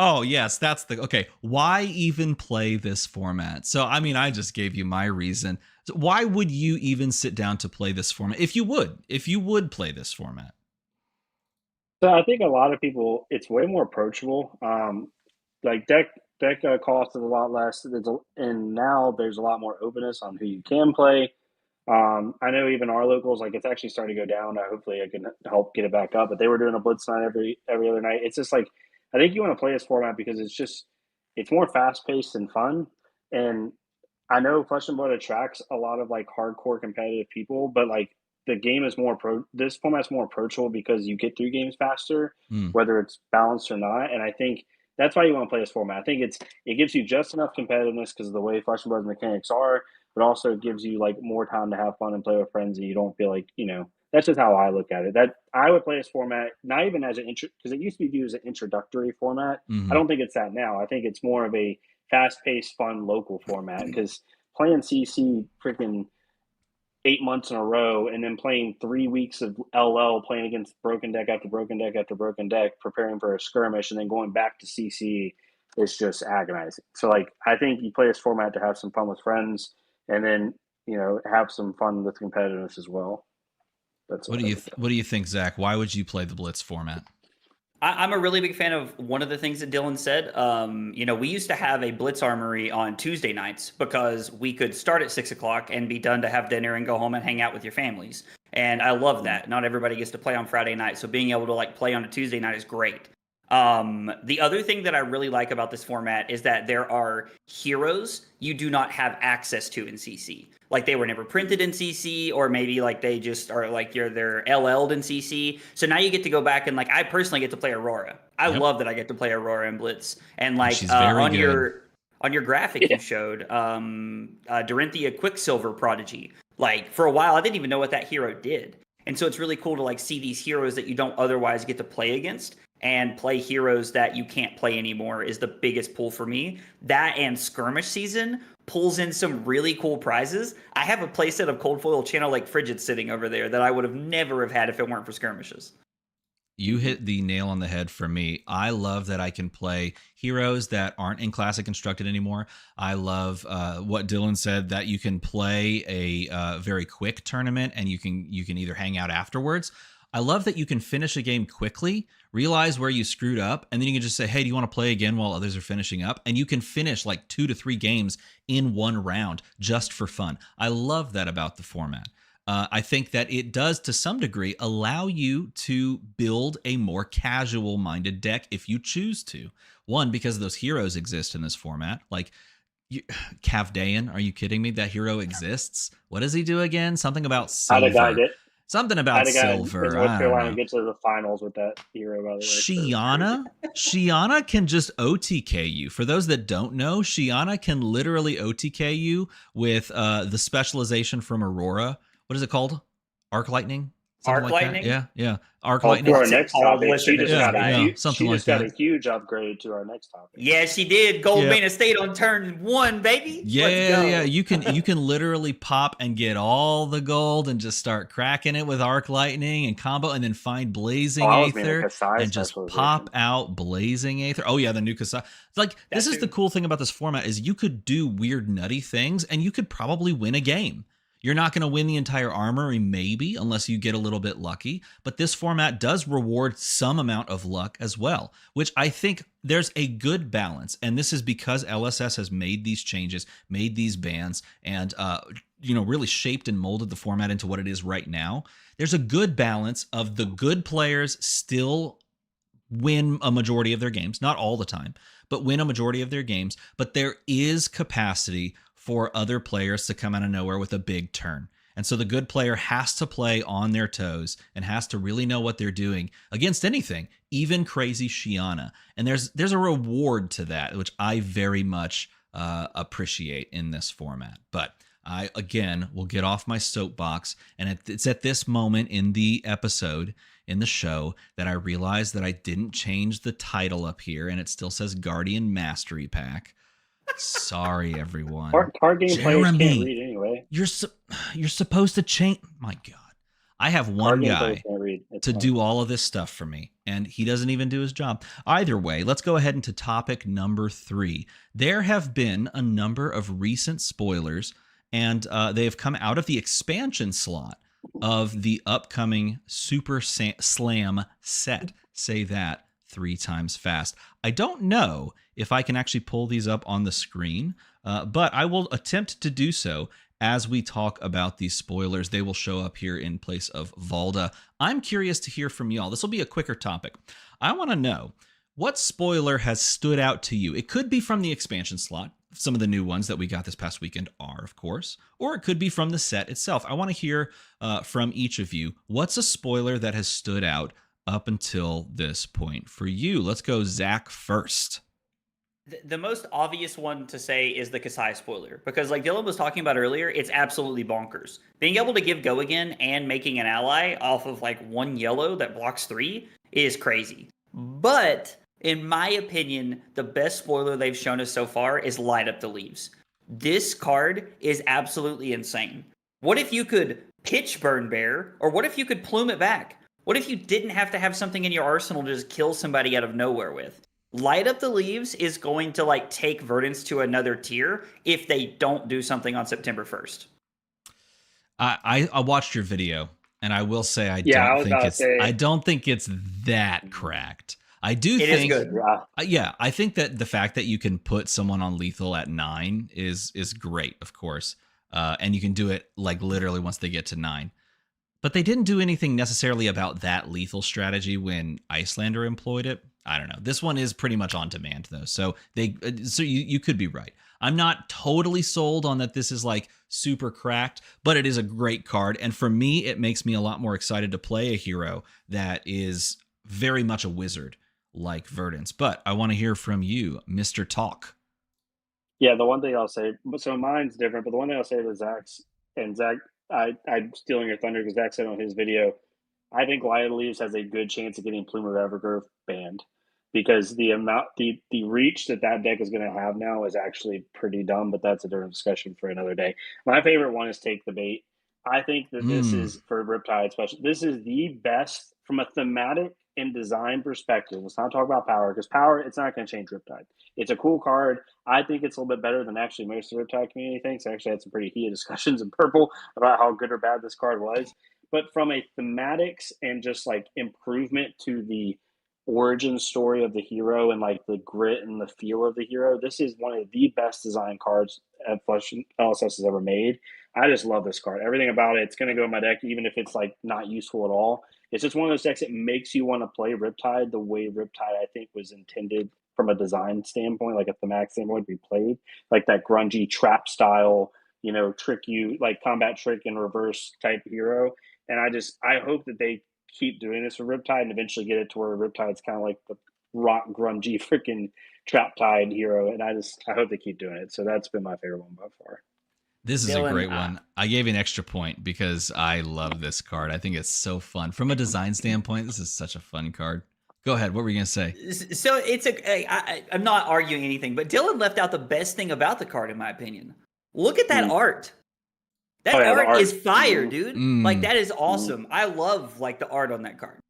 Oh, yes, that's the... Okay, why even play this format? So, I mean, I just gave you my reason. So why would you even sit down to play this format? If you would play this format. So I think a lot of people, it's way more approachable. Like deck cost is a lot less. And now there's a lot more openness on who you can play. I know even our locals, like it's actually starting to go down. Hopefully I can help get it back up, but they were doing a blitz night every other night. It's just like, I think you want to play this format because it's more fast paced and fun. And I know Flesh and Blood attracts a lot of like hardcore competitive people, but like the game is this format's more approachable because you get through games faster, Hmm. whether it's balanced or not. And I think that's why you want to play this format. I think it gives you just enough competitiveness because of the way Flesh and Blood mechanics are, but also gives you like more time to have fun and play with friends, and you don't feel like, that's just how I look at it. That I would play this format not even as an intro, because it used to be viewed as an introductory format. I Mhm. don't think it's that now. I think it's more of a fast-paced, fun local format because playing CC freaking 8 months in a row and then playing 3 weeks of LL, playing against broken deck after broken deck after broken deck, preparing for a skirmish, and then going back to CC is just agonizing. So, like, I think you play this format to have some fun with friends and then, have some fun with competitiveness as well. That's what I would say. What do you think, Zach? Why would you play the Blitz format? I'm a really big fan of one of the things that Dylan said. We used to have a Blitz Armory on Tuesday nights because we could start at 6 o'clock and be done to have dinner and go home and hang out with your families. And I love that. Not everybody gets to play on Friday night, so being able to like play on a Tuesday night is great. The other thing that I really like about this format is that there are heroes you do not have access to in CC. Like they were never printed in CC, or maybe like they just are like they're LL'd in CC. So now you get to go back and like I personally get to play Aurora. I Yep. love that I get to play Aurora and Blitz. And like She's very on good. your graphic you showed, Dorinthia Quicksilver Prodigy. Like for a while I didn't even know what that hero did. And so it's really cool to like see these heroes that you don't otherwise get to play against, and play heroes that you can't play anymore is the biggest pull for me. That and skirmish season pulls in some really cool prizes. I have a playset of Cold Foil Channel Lake Frigid sitting over there that I would have never have had if it weren't for skirmishes. You hit the nail on the head for me. I love that I can play heroes that aren't in Classic Constructed anymore. I love what Dylan said, that you can play a very quick tournament and you can either hang out afterwards. I love that you can finish a game quickly, realize where you screwed up, and then you can just say, hey, do you want to play again while others are finishing up? And you can finish like 2 to 3 games in one round just for fun. I love that about the format. I think that it does, to some degree, allow you to build a more casual-minded deck if you choose to. One, because those heroes exist in this format. Like, Kavdayan, are you kidding me? That hero exists? What does he do again? Something about silver. Something about silver. in North I don't Carolina know. get to the finals with that hero, by the way. Shiana can just OTK you. For those that don't know, Shiana can literally OTK you with the specialization from Aurora. What is it called? Arc Lightning? Something Arc like Lightning? that? Yeah. Arc Lightning. For our What's it next called? topic, Listen she to just this got guy. Something a huge upgrade to our next topic. Yeah, she did. Gold Yep. Main Estate on turn 1, baby. Let's go. Yeah. You can literally pop and get all the gold and just start cracking it with Arc Lightning and combo, and then find Blazing Aether and just pop out Blazing Aether. Oh yeah, the new Kasai. Like, this is the cool thing about this format, is you could do weird nutty things and you could probably win a game. You're not going to win the entire armory, maybe, unless you get a little bit lucky. But this format does reward some amount of luck as well, which I think there's a good balance. And this is because LSS has made these changes, made these bans, and really shaped and molded the format into what it is right now. There's a good balance of the good players still win a majority of their games, not all the time, but win a majority of their games. But there is capacity for other players to come out of nowhere with a big turn. And so the good player has to play on their toes and has to really know what they're doing against anything, even crazy Shiana. And there's a reward to that, which I very much appreciate in this format. But I, again, will get off my soapbox. And it's at this moment in the episode, in the show, that I realized that I didn't change the title up here, and it still says Guardian Mastery Pack. Sorry, everyone. Card game players can't read anyway. You're supposed to change. My God, I have one guy to do all of this stuff for me, and he doesn't even do his job. Either way, let's go ahead into topic number 3. There have been a number of recent spoilers, and they have come out of the expansion slot of the upcoming Super Slam set. Say that 3 times fast. I don't know if I can actually pull these up on the screen, but I will attempt to do so. as we talk about these spoilers. They will show up here in place of Valda. I'm curious to hear from y'all. This will be a quicker topic. I want to know, what spoiler has stood out to you? It could be from the expansion slot. Some of the new ones that we got this past weekend are, of course, or it could be from the set itself. I want to hear from each of you. What's a spoiler that has stood out up until this point for you? Let's go Zach first. The most obvious one to say is the Kasai spoiler, because like Dylan was talking about earlier, it's absolutely bonkers. Being able to give Go Again and making an ally off of like 1 yellow that blocks 3 is crazy. But in my opinion, the best spoiler they've shown us so far is Light Up the Leaves. This card is absolutely insane. What if you could pitch Burn Bear, or what if you could plume it back? What if you didn't have to have something in your arsenal to just kill somebody out of nowhere with? Light Up the Leaves is going to like take Verdance to another tier if they don't do something on September 1st. I watched your video, and I will say I don't think it's that cracked. I do think it is good. Yeah, I think that the fact that you can put someone on lethal at 9 is great, of course. And you can do it like literally once they get to 9. But they didn't do anything necessarily about that lethal strategy when Icelander employed it. I don't know. This one is pretty much on demand though. So you could be right. I'm not totally sold on that this is like super cracked, but it is a great card. And for me, it makes me a lot more excited to play a hero that is very much a wizard like Verdance. But I want to hear from you, Mr. Talk. Yeah, the one thing I'll say, so mine's different, but the one thing I'll say to Zach's, and Zach, I'm stealing your thunder because Zach said on his video, I think Light of the Leaves has a good chance of getting Plume of Evergrowth banned, because the reach that deck is going to have now is actually pretty dumb, but that's a different discussion for another day. My favorite one is Take the Bait. I think that this is, for Riptide especially, this is the best from a thematic and design perspective. Let's not talk about power, because power, it's not going to change Riptide. It's a cool card. I think it's a little bit better than actually most of the Riptide community thinks. I actually had some pretty heated discussions in Purple about how good or bad this card was. But from a thematics and just like improvement to the origin story of the hero and like the grit and the feel of the hero, this is one of the best design cards Flush LSS has ever made. I just love this card. Everything about it, it's going to go in my deck, even if it's like not useful at all. It's just one of those decks that makes you want to play Riptide the way Riptide, I think, was intended from a design standpoint, like a thematic standpoint, to be played. Like that grungy trap style, trick you, like combat trick in reverse type hero. And I hope that they keep doing this for Riptide and eventually get it to where Riptide's kind of like the rock grungy freaking trap tide hero. And I hope they keep doing it. So that's been my favorite one by far. This is a great one. I gave you an extra point because I love this card. I think it's so fun. From a design standpoint, this is such a fun card. Go ahead. What were you going to say? So I'm not arguing anything, but Dylan left out the best thing about the card, in my opinion. Look at that art. That art is fire, dude. Like, that is awesome. I love like the art on that card.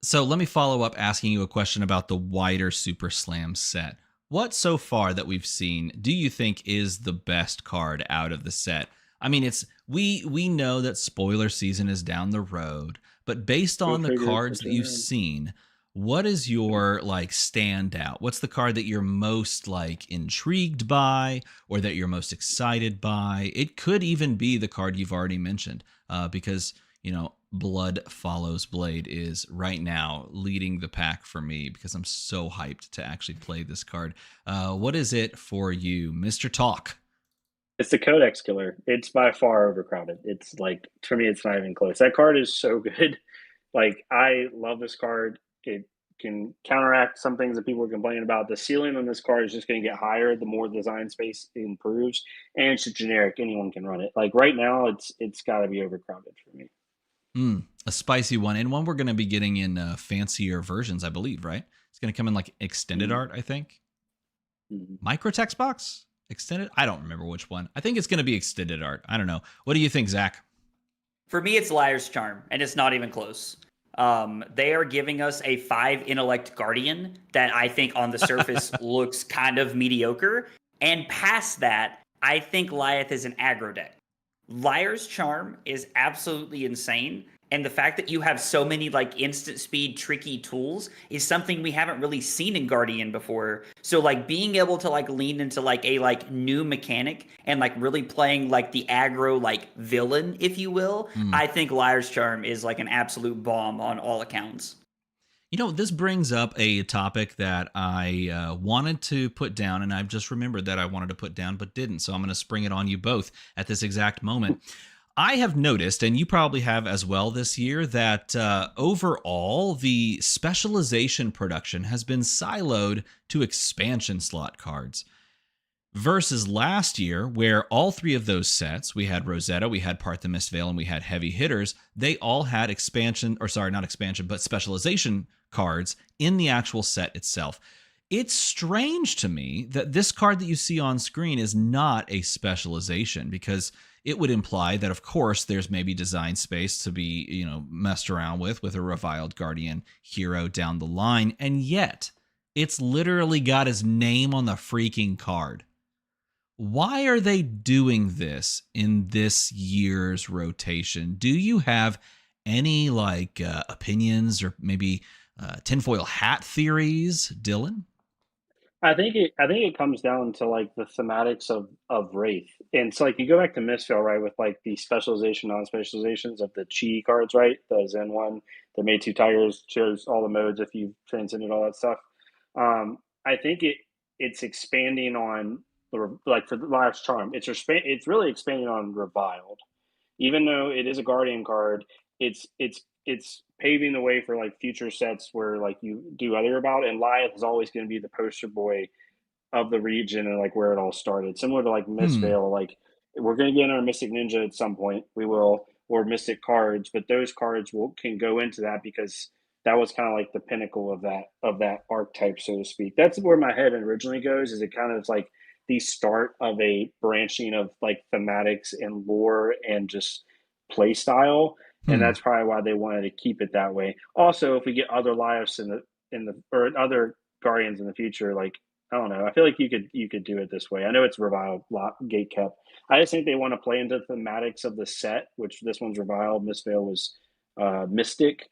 So let me follow up asking you a question about the wider Super Slam set. What so far that we've seen do you think is the best card out of the set? I mean, we know that spoiler season is down the road, but based on the cards that you've seen, what is your like standout? What's the card that you're most like intrigued by, or that you're most excited by? It could even be the card you've already mentioned, because Blood Follows Blade is right now leading the pack for me because I'm so hyped to actually play this card. What is it for you, Mr. Talk? It's the Codex Killer. It's by far overcrowded. It's like, for me, it's not even close. That card is so good. Like, I love this card. It can counteract some things that people are complaining about. The ceiling on this card is just going to get higher the more design space improves, and it's just generic. Anyone can run it. Like, right now, it's got to be overcrowded for me. A spicy one, and one we're going to be getting in fancier versions, I believe, right? It's going to come in like extended art, I think. Micro text box? Extended? I don't remember which one. I think it's going to be extended art. I don't know. What do you think, Zach? For me, it's Liar's Charm, and it's not even close. They are giving us a 5 intellect guardian that I think on the surface looks kind of mediocre. And past that, I think Liath is an aggro deck. Liar's Charm is absolutely insane. And the fact that you have so many like instant speed tricky tools is something we haven't really seen in Guardian before. So like being able to like lean into like a like new mechanic and like really playing like the aggro like villain, if you will, I think Liar's Charm is like an absolute bomb on all accounts. This brings up a topic that I wanted to put down, and I've just remembered that I wanted to put down but didn't. So I'm going to spring it on you both at this exact moment. I have noticed, and you probably have as well this year, that overall the specialization production has been siloed to expansion slot cards. Versus last year, where all three of those sets, we had Rosetta, we had Part the Mistveil, and we had Heavy Hitters, they all had specialization cards in the actual set itself. It's strange to me that this card that you see on screen is not a specialization, because it would imply that, of course, there's maybe design space to be, messed around with a reviled Guardian hero down the line, and yet it's literally got his name on the freaking card. Why are they doing this in this year's rotation? Do you have any opinions or maybe tinfoil hat theories, Dylan? I think it comes down to like the thematics of Wraith. And it's like you go back to Mistveil, right, with like the specialization, non-specializations of the Chi cards, right? The Zen one, the Made Two Tigers shows all the modes if you've transcended all that stuff. I think it's expanding on like for the Liar's Charm. It's really expanding on Reviled. Even though it is a Guardian card, it's paving the way for like future sets where like you do other about, and Liath is always going to be the poster boy of the region and like where it all started. Similar to like Mistveil, like we're going to get in our Mystic Ninja at some point. We will, or Mystic cards, but those cards can go into that because that was kind of like the pinnacle of that archetype, so to speak. That's where my head originally goes. Is it kind of like the start of a branching of like thematics and lore and just play style. And that's probably why they wanted to keep it that way. Also, if we get other lives or other Guardians in the future, like I don't know, I feel like you could do it this way. I know it's reviled, gate kept. I just think they want to play into the thematics of the set, which this one's reviled. Mistveil was mystic,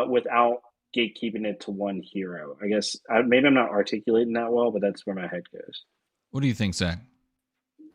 without gatekeeping it to one hero. I guess maybe I'm not articulating that well, but that's where my head goes. What do you think, Zach?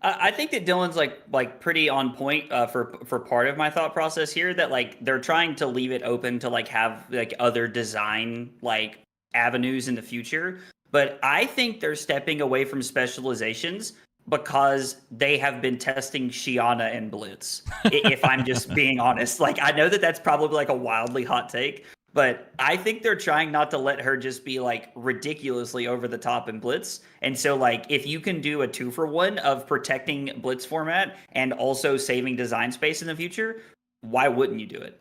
I think that Dylan's like pretty on point for part of my thought process here. That like they're trying to leave it open to like have like other design like avenues in the future. But I think they're stepping away from specializations because they have been testing Shiana and Blitz. If I'm just being honest, like I know that that's probably like a wildly hot take, but I think they're trying not to let her just be like ridiculously over the top in Blitz. And so like if you can do a 2-for-1 of protecting Blitz format and also saving design space in the future, why wouldn't you do it?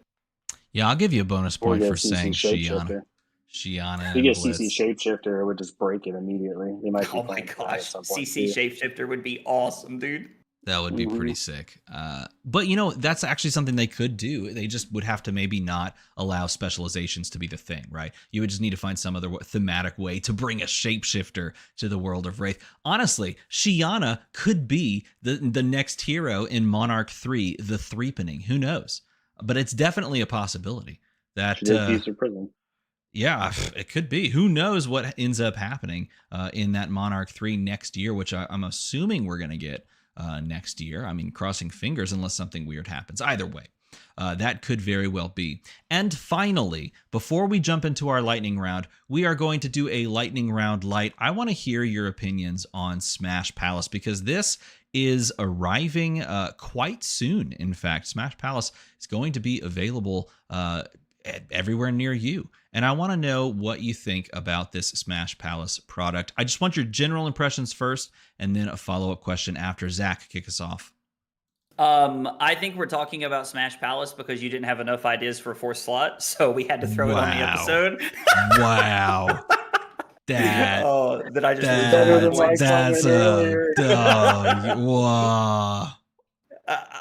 Yeah, I'll give you a bonus point for saying Shiana. If you get CC Shapeshifter, it would just break it immediately. They might oh my gosh, CC Shapeshifter would be awesome, dude. That would be pretty sick. But, that's actually something they could do. They just would have to maybe not allow specializations to be the thing, right? You would just need to find some other thematic way to bring a shapeshifter to the world of Wraith. Honestly, Shiana could be the next hero in Monarch 3, the Threepening. Who knows? But it's definitely a possibility. That prison. Yeah, it could be. Who knows what ends up happening in that Monarch 3 next year, which I'm assuming we're going to get next year. I mean, crossing fingers unless something weird happens. Either way, that could very well be. And finally, before we jump into our lightning round, we are going to do a lightning round light. I want to hear your opinions on Smash Palace because this is arriving quite soon. In fact, Smash Palace is going to be available everywhere near you. And I want to know what you think about this Smash Palace product. I just want your general impressions first, and then a follow-up question after. Zach, kick us off. I think we're talking about Smash Palace because you didn't have enough ideas for 4th slot, so we had to throw it on the episode. Wow. That I just wow.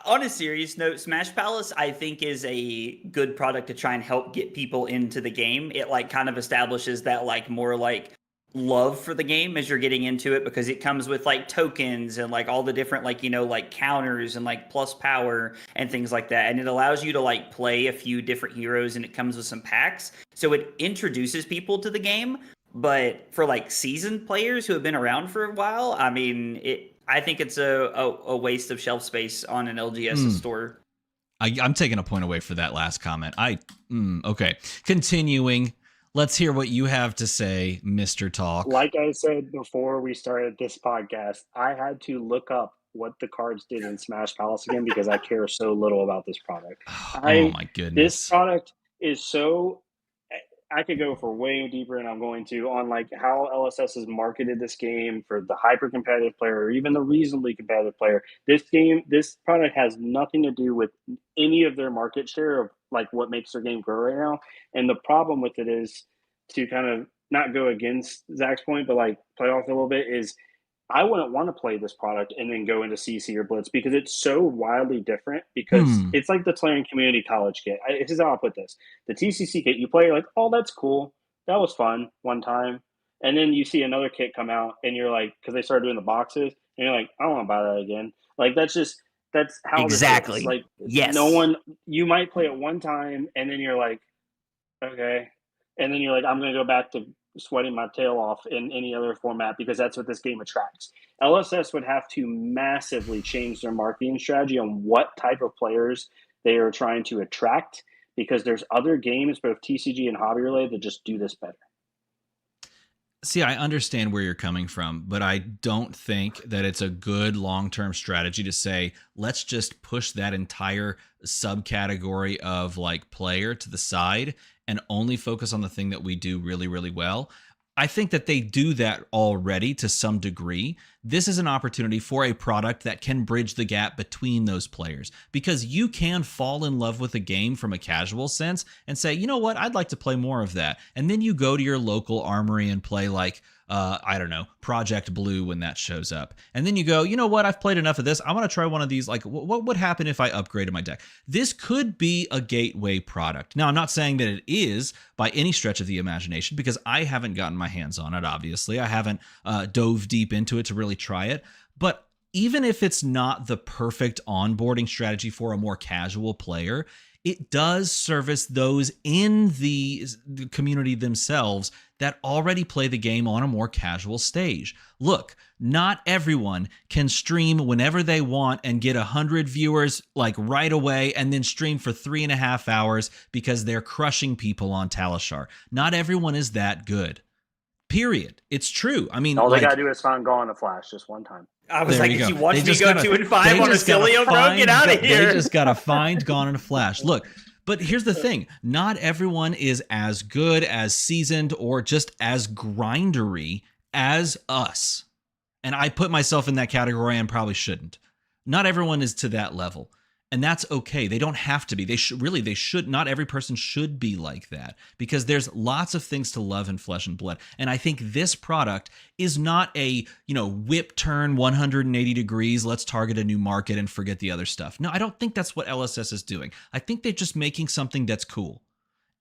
On a serious note, Smash Palace, I think, is a good product to try and help get people into the game. It like kind of establishes that like more like love for the game as you're getting into it, because it comes with like tokens and like all the different like, you know, like counters and like plus power and things like that, and it allows you to like play a few different heroes, and it comes with some packs, so it introduces people to the game. But for like seasoned players who have been around for a while, I mean, I think it's a waste of shelf space on an LGS store. I'm taking a point away for that last comment. Okay. Continuing. Let's hear what you have to say, Mr. Talk. Like I said before we started this podcast, I had to look up what the cards did in Smash Palace again because I care so little about this product. Oh my goodness. This product is so... I could go for way deeper, and I'm going to, on like how LSS has marketed this game for the hyper competitive player or even the reasonably competitive player. This product has nothing to do with any of their market share of like what makes their game grow right now. And the problem with it is, to kind of not go against Zach's point, but like play off a little bit, is I wouldn't want to play this product and then go into CC or Blitz because it's so wildly different, because it's like the Clarion Community College kit. This is how I'll put this. The TCC kit, you play, you're like, oh, that's cool. That was fun one time. And then you see another kit come out and you're like, because they started doing the boxes, and you're like, I don't want to buy that again. Like, that's how exactly. This is. Like, yes. You might play it one time and then you're like, okay. And then you're like, I'm going to go back to sweating my tail off in any other format because that's what this game attracts. LSS would have to massively change their marketing strategy on what type of players they are trying to attract, because there's other games, both TCG and Hobby Relay, that just do this better. See, I understand where you're coming from, but I don't think that it's a good long-term strategy to say, let's just push that entire subcategory of like player to the side and only focus on the thing that we do really, really well. I think that they do that already to some degree. This is an opportunity for a product that can bridge the gap between those players, because you can fall in love with a game from a casual sense and say, you know what, I'd like to play more of that. And then you go to your local armory and play like, I don't know, Project Blue when that shows up. And then you go, you know what, I've played enough of this. I want to try one of these. Like, what would happen if I upgraded my deck? This could be a gateway product. Now, I'm not saying that it is by any stretch of the imagination, because I haven't gotten my hands on it, obviously. I haven't dove deep into it to really try it. But even if it's not the perfect onboarding strategy for a more casual player, it does service those in the community themselves that already play the game on a more casual stage. Look, not everyone can stream whenever they want and get 100 viewers like right away and then stream for 3.5 hours because they're crushing people on Talishar. Not everyone is that good. Period. It's true. I mean, all they gotta do is find Gone in a Flash just one time. I was like, if you watch me go 2-5 on a Cilio, bro, get out of here. They just gotta find Gone in a Flash. Look, but here's the thing. Not everyone is as good, as seasoned, or just as grindery as us. And I put myself in that category and probably shouldn't. Not everyone is to that level. And that's okay. They don't have to be. They should. Not every person should be like that, because there's lots of things to love in Flesh and Blood. And I think this product is not a, whip turn 180 degrees. Let's target a new market and forget the other stuff. No, I don't think that's what LSS is doing. I think they're just making something that's cool.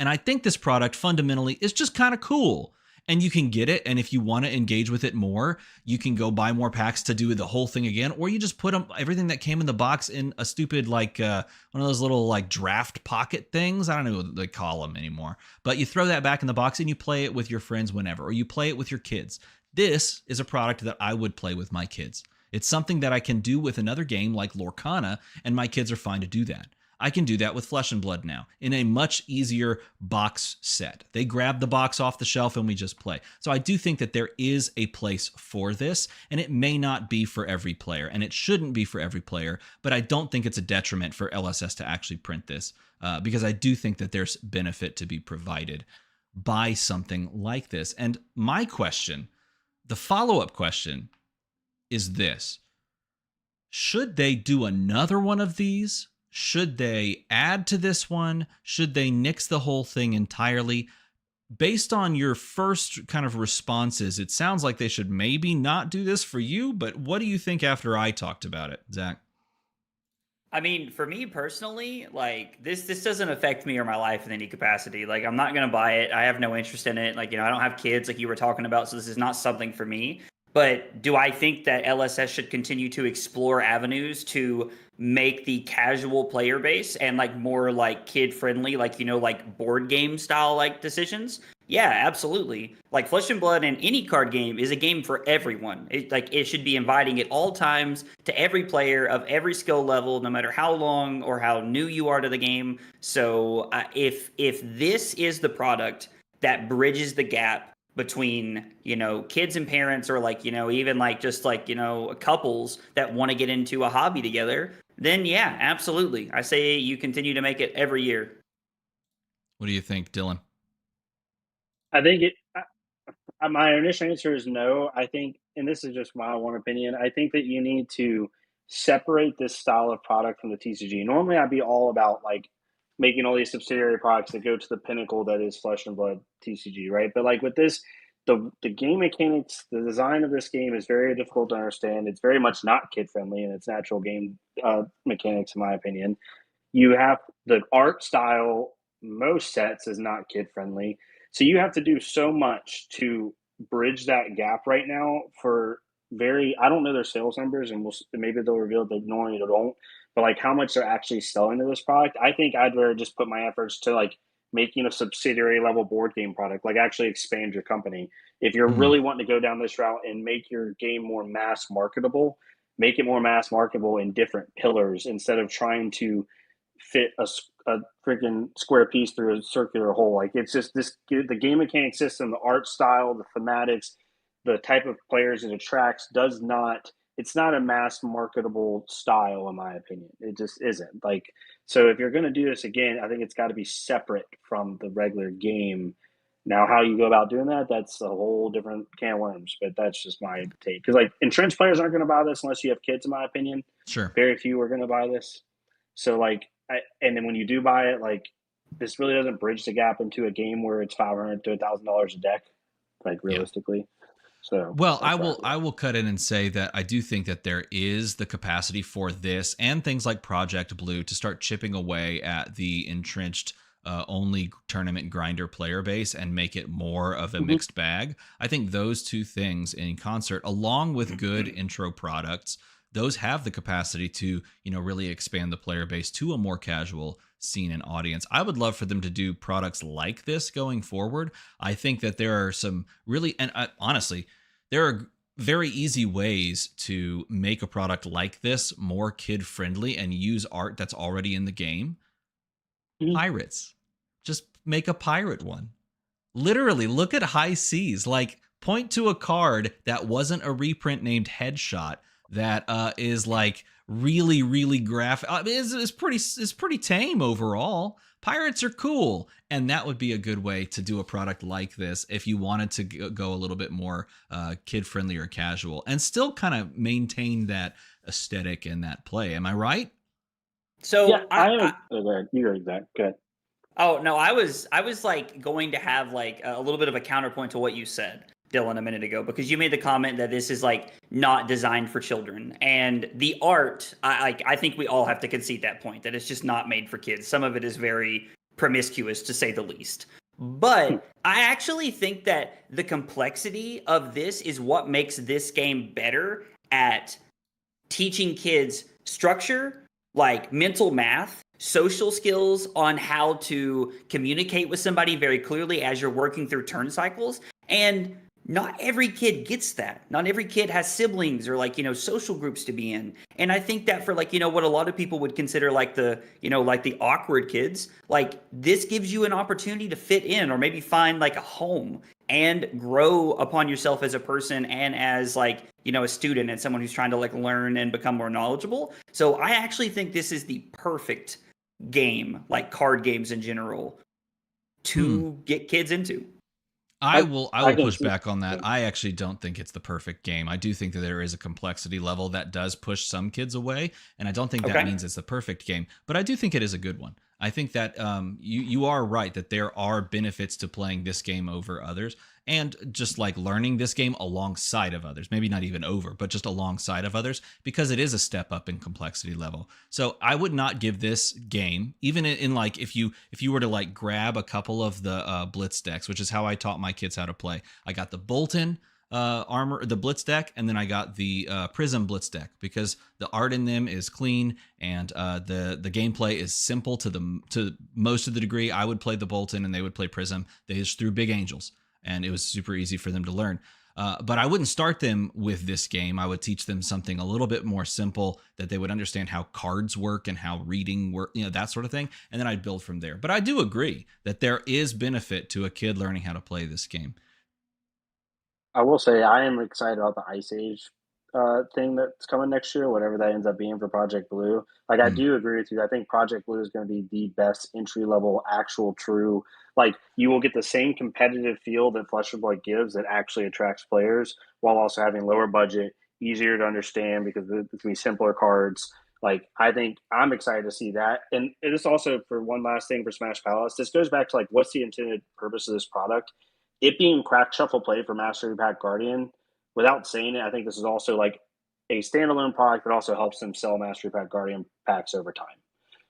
And I think this product fundamentally is just kind of cool. And you can get it, and if you want to engage with it more, you can go buy more packs to do the whole thing again, or you just put everything that came in the box in a stupid, like, one of those little, like, draft pocket things. I don't know what they call them anymore. But you throw that back in the box, and you play it with your friends whenever, or you play it with your kids. This is a product that I would play with my kids. It's something that I can do with another game like Lorcana, and my kids are fine to do that. I can do that with Flesh and Blood now in a much easier box set. They grab the box off the shelf and we just play. So I do think that there is a place for this, and it may not be for every player, and it shouldn't be for every player, but I don't think it's a detriment for LSS to actually print this, because I do think that there's benefit to be provided by something like this. And my question, the follow-up question, is this. Should they do another one of these? Should they add to this one? Should they nix the whole thing entirely? Based on your first kind of responses, it sounds like they should maybe not do this for you, but what do you think after I talked about it, Zach? I mean, for me personally, like this doesn't affect me or my life in any capacity. Like I'm not gonna buy it. I have no interest in it. Like, I don't have kids like you were talking about, so this is not something for me. But do I think that LSS should continue to explore avenues to make the casual player base and like more like kid friendly, like like board game style like decisions? Yeah, absolutely. Like Flesh and Blood and any card game is a game for everyone. It should be inviting at all times to every player of every skill level, no matter how long or how new you are to the game. So if this is the product that bridges the gap between kids and parents, or like even like just like couples that want to get into a hobby together, then yeah, absolutely. I say you continue to make it every year. What do you think, Dylan? I think my initial answer is no. I think, and this is just my one opinion, I think that you need to separate this style of product from the TCG. Normally, I'd be all about like making all these subsidiary products that go to the pinnacle that is Flesh and Blood TCG, right? But like with this, the game mechanics, the design of this game is very difficult to understand. It's very much not kid friendly in its natural game mechanics, in my opinion. You have the art style, most sets is not kid friendly. So you have to do so much to bridge that gap right now for I don't know their sales numbers, and maybe they'll reveal that normally they don't, but like how much they're actually selling to this product. I think I'd rather just put my efforts to like making a subsidiary level board game product, like actually expand your company. If you're really wanting to go down this route and make your game more mass marketable, make it more mass marketable in different pillars instead of trying to fit a freaking square piece through a circular hole. Like it's just the game mechanic system, the art style, the thematics, the type of players it attracts it's not a mass marketable style, in my opinion. It just isn't. Like, so if you're going to do this again, I think it's got to be separate from the regular game. Now, how you go about doing that, that's a whole different can of worms, but that's just my take. Because, like, entrenched players aren't going to buy this unless you have kids, in my opinion. Sure. Very few are going to buy this. So, like, and then when you do buy it, like, this really doesn't bridge the gap into a game where it's $500 to $1,000 a deck, like, realistically. Yeah. So, well, I will cut in and say that I do think that there is the capacity for this and things like Project Blue to start chipping away at the entrenched only tournament grinder player base and make it more of a mixed bag. I think those two things in concert, along with good intro products, those have the capacity to, really expand the player base to a more casual scene and audience. I would love for them to do products like this going forward. I think that there are some really, and honestly, there are very easy ways to make a product like this more kid friendly and use art that's already in the game. Pirates. Just make a pirate one. Literally, look at High Seas. Like, point to a card that wasn't a reprint named Headshot that is like really, really graphic. Is pretty tame overall. Pirates are cool, and that would be a good way to do a product like this if you wanted to go a little bit more kid friendly or casual, and still kind of maintain that aesthetic and that play. Am I right? So yeah, you heard that. Good. Oh no, I was like going to have like a little bit of a counterpoint to what you said, Dylan, a minute ago, because you made the comment that this is like not designed for children, and the art, I think we all have to concede that point, that it's just not made for kids. Some of it is very promiscuous, to say the least. But I actually think that the complexity of this is what makes this game better at teaching kids structure, like mental math, social skills on how to communicate with somebody very clearly as you're working through turn cycles. And not every kid gets that. Not every kid has siblings or like, social groups to be in. And I think that for like, what a lot of people would consider like the, like the awkward kids, like this gives you an opportunity to fit in or maybe find like a home and grow upon yourself as a person and as like, a student and someone who's trying to like learn and become more knowledgeable. So I actually think this is the perfect game, like card games in general, to get kids into. I will push back on that. I actually don't think it's the perfect game. I do think that there is a complexity level that does push some kids away, and I don't think that means it's the perfect game, but I do think it is a good one. I think that you are right that there are benefits to playing this game over others, and just like learning this game alongside of others. Maybe not even over, but just alongside of others, because it is a step up in complexity level. So I would not give this game, even in like if you were to like grab a couple of the Blitz decks, which is how I taught my kids how to play. I got the Bolton the Blitz deck, and then I got the Prism Blitz deck, because the art in them is clean, and the gameplay is simple to most of the degree. I would play the Bolton and they would play Prism. They just threw big angels, and it was super easy for them to learn. But I wouldn't start them with this game. I would teach them something a little bit more simple, that they would understand how cards work and how reading work, that sort of thing. And then I'd build from there. But I do agree that there is benefit to a kid learning how to play this game. I will say I am excited about the Ice Age thing that's coming next year, whatever that ends up being for Project Blue. Like, I Mm. do agree with you. I think Project Blue is going to be the best entry level, actual, true. Like, you will get the same competitive feel that Flesh and Blood gives that actually attracts players, while also having lower budget, easier to understand because it's going to be simpler cards. Like, I think I'm excited to see that. And it is also, for one last thing for Smash Palace, this goes back to like, what's the intended purpose of this product? It being crack shuffle play for Mastery Pack Guardian, without saying it, I think this is also like a standalone product that also helps them sell Mastery Pack Guardian packs over time.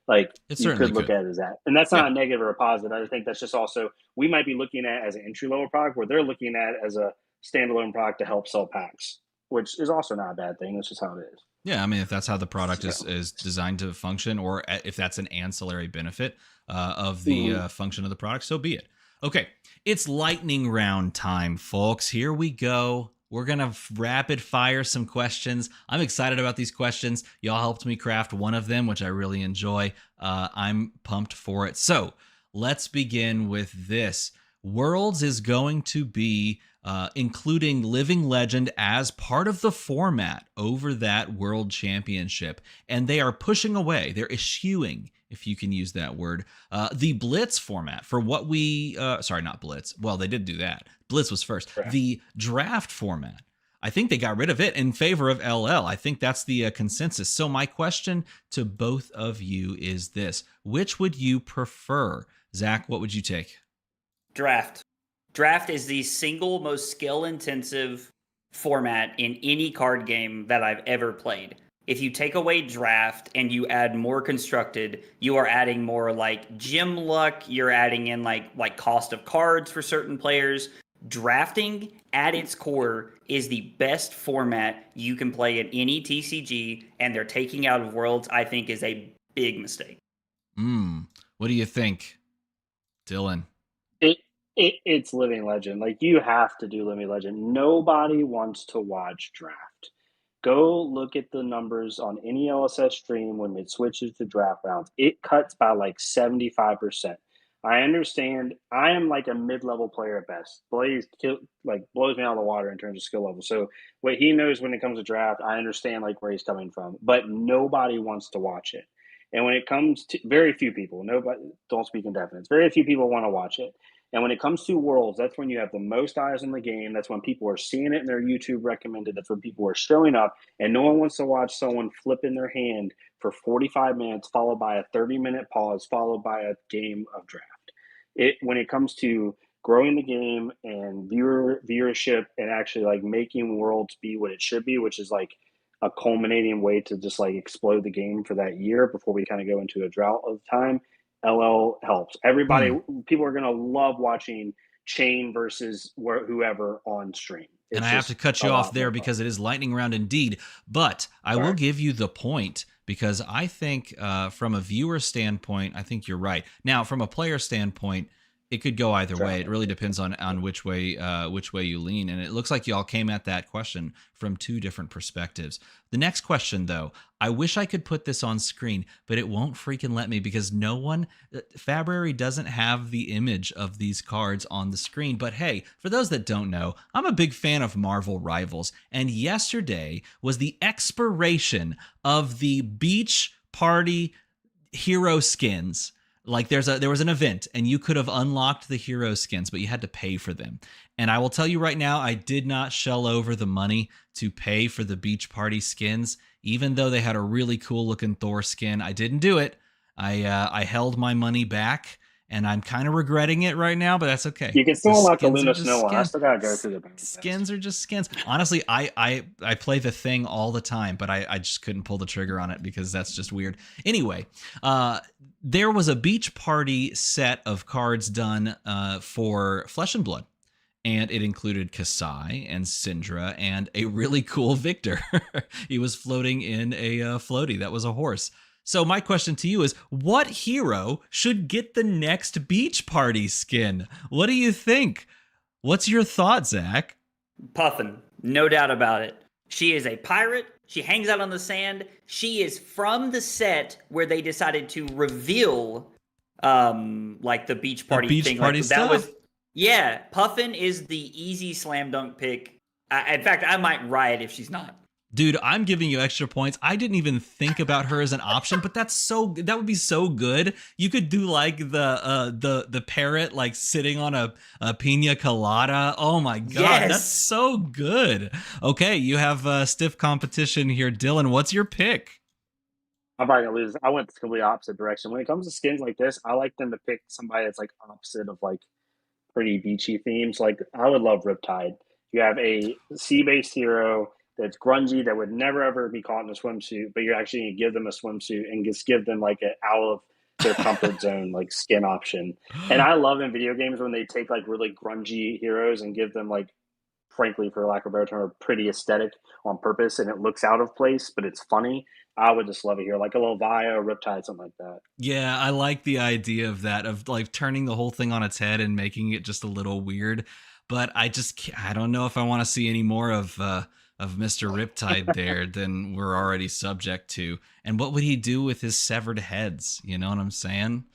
Like, It you certainly could look could. at it as that. And that's Yeah. not a negative or a positive. I think that's just also, we might be looking at it as an entry level product where they're looking at it as a standalone product to help sell packs, which is also not a bad thing. That's just how it is. Yeah, I mean, if that's how the product So, is designed to function, or if that's an ancillary benefit of the mhm. function of the product, so be it. Okay, it's lightning round time, folks. Here we go. We're going to rapid fire some questions. I'm excited about these questions. Y'all helped me craft one of them, which I really enjoy. I'm pumped for it. So let's begin with this. Worlds is going to be including Living Legend as part of the format over that World Championship. And they are pushing away, they're eschewing, if you can use that word, the Blitz format for what we, sorry, not Blitz. Well, they did do that. Blitz was first. Correct. The draft format. I think they got rid of it in favor of LL. I think that's the consensus. So my question to both of you is this. Which would you prefer? Zach, what would you take? Draft. Draft is the single most skill intensive format in any card game that I've ever played. If you take away draft and you add more constructed, you are adding more like gym luck, you're adding in like cost of cards for certain players. Drafting at its core is the best format you can play in any TCG, and they're taking out of Worlds, I think, is a big mistake. What do you think, Dylan? It's Living Legend. Like, you have to do Living Legend. Nobody wants to watch draft. Go look at the numbers on any LSS stream when it switches to draft rounds. It cuts by like 75%. I understand. I am like a mid-level player at best. Blaze blows me out of the water in terms of skill level. So what he knows when it comes to draft, I understand like where he's coming from. But nobody wants to watch it. And when it comes to very few people, nobody, don't speak in definites. Very few people want to watch it. And when it comes to Worlds, that's when you have the most eyes on the game. That's when people are seeing it in their YouTube recommended. That's when people are showing up, and no one wants to watch someone flip in their hand for 45 minutes, followed by a 30-minute pause, followed by a game of draft. When it comes to growing the game and viewership and actually like making Worlds be what it should be, which is like a culminating way to just like explode the game for that year before we kind of go into a drought of time. LL helps. Everybody, people are going to love watching Chain versus whoever on stream. And It's I have to just cut a you off lot there more fun. because it is lightning round indeed. But I will Sorry. give you the point, because I think from a viewer standpoint, I think you're right. Now, from a player standpoint, it could go either way. It really depends on which way you lean. And it looks like y'all came at that question from two different perspectives. The next question, though, I wish I could put this on screen, but it won't freaking let me because Fabrary doesn't have the image of these cards on the screen. But hey, for those that don't know, I'm a big fan of Marvel Rivals. And yesterday was the expiration of the Beach Party hero skins. Like there was an event and you could have unlocked the hero skins, but you had to pay for them. And I will tell you right now, I did not shell over the money to pay for the Beach Party skins, even though they had a really cool looking Thor skin. I didn't do it. I held my money back, and I'm kind of regretting it right now, but that's okay. You can still unlock the Skins are Luna just Snow one. I skins. still gotta go through the bonus test. Skins are just skins. Honestly, I play the thing all the time, but I just couldn't pull the trigger on it because that's just weird. Anyway, there was a beach party set of cards done for Flesh and Blood. And it included Kasai and Syndra and a really cool Victor. He was floating in a floaty that was a horse. So my question to you is, what hero should get the next beach party skin? What do you think? What's your thought, Zach? Puffin, no doubt about it. She is a pirate. She hangs out on the sand. She is from the set where they decided to reveal like the beach party beach thing. Party like, stuff? that was Yeah, Puffin is the easy slam dunk pick. In fact, I might riot if she's not. Dude, I'm giving you extra points. I didn't even think about her as an option, but that would be so good. You could do like the parrot like sitting on a pina colada. Oh my god, Yes. That's so good. Okay, you have stiff competition here, Dylan. What's your pick? I'm probably gonna lose. I went the complete opposite direction. When it comes to skins like this, I like them to pick somebody that's like opposite of like pretty beachy themes. Like I would love Riptide. You have a sea-based hero that's grungy that would never ever be caught in a swimsuit, but you're actually gonna give them a swimsuit and just give them like an out of their comfort zone like skin option. And I love in video games when they take like really grungy heroes and give them like, frankly, for lack of a better term, a pretty aesthetic on purpose, and it looks out of place, but it's funny. I would just love it here, like a little Via or Riptide, something like that. Yeah, I like the idea of that, of like turning the whole thing on its head and making it just a little weird. But I don't know if I want to see any more of Mr. Riptide there than we're already subject to. And what would he do with his severed heads? You know what I'm saying?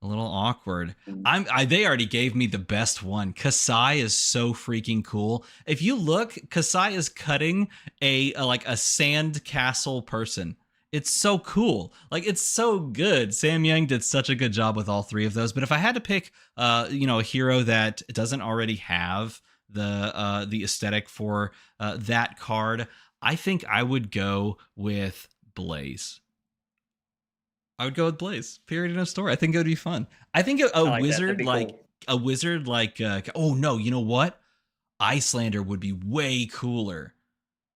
A little awkward. They already gave me the best one. Kasai is so freaking cool. If you look, Kasai is cutting a sand castle person. It's so cool. Like, it's so good. Sam Yang did such a good job with all three of those. But if I had to pick, a hero that doesn't already have the aesthetic for that card, I think I would go with Blaze. I would go with Blaze. Period. In a story. I think it would be fun. I think wizard a wizard like oh no, you know what? Icelander would be way cooler.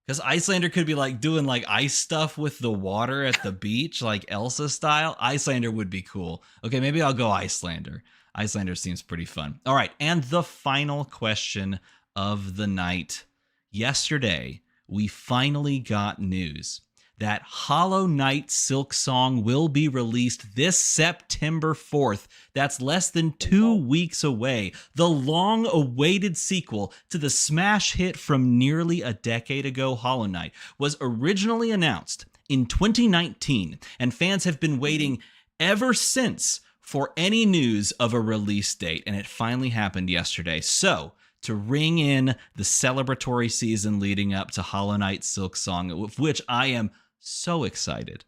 Because Icelander could be like doing like ice stuff with the water at the beach, like Elsa style. Icelander would be cool. Okay, maybe I'll go Icelander. Icelander seems pretty fun. All right, and the final question of the night. Yesterday, we finally got news that Hollow Knight Silksong will be released this September 4th. That's less than 2 weeks away. The long-awaited sequel to the smash hit from nearly a decade ago, Hollow Knight, was originally announced in 2019, and fans have been waiting ever since for any news of a release date, and it finally happened yesterday. So, to ring in the celebratory season leading up to Hollow Knight Silksong, of which I am so excited.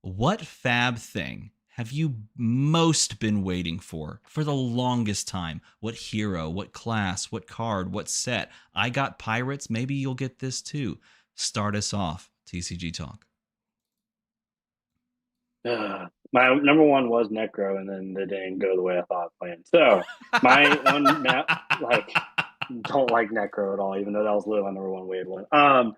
What fab thing have you most been waiting for the longest time? What hero, what class, what card, what set? I got pirates. Maybe you'll get this too. Start us off, TCG Talk. My number one was Necro, and then it didn't go the way I thought planned. So my one don't like Necro at all, even though that was literally my number one weird one.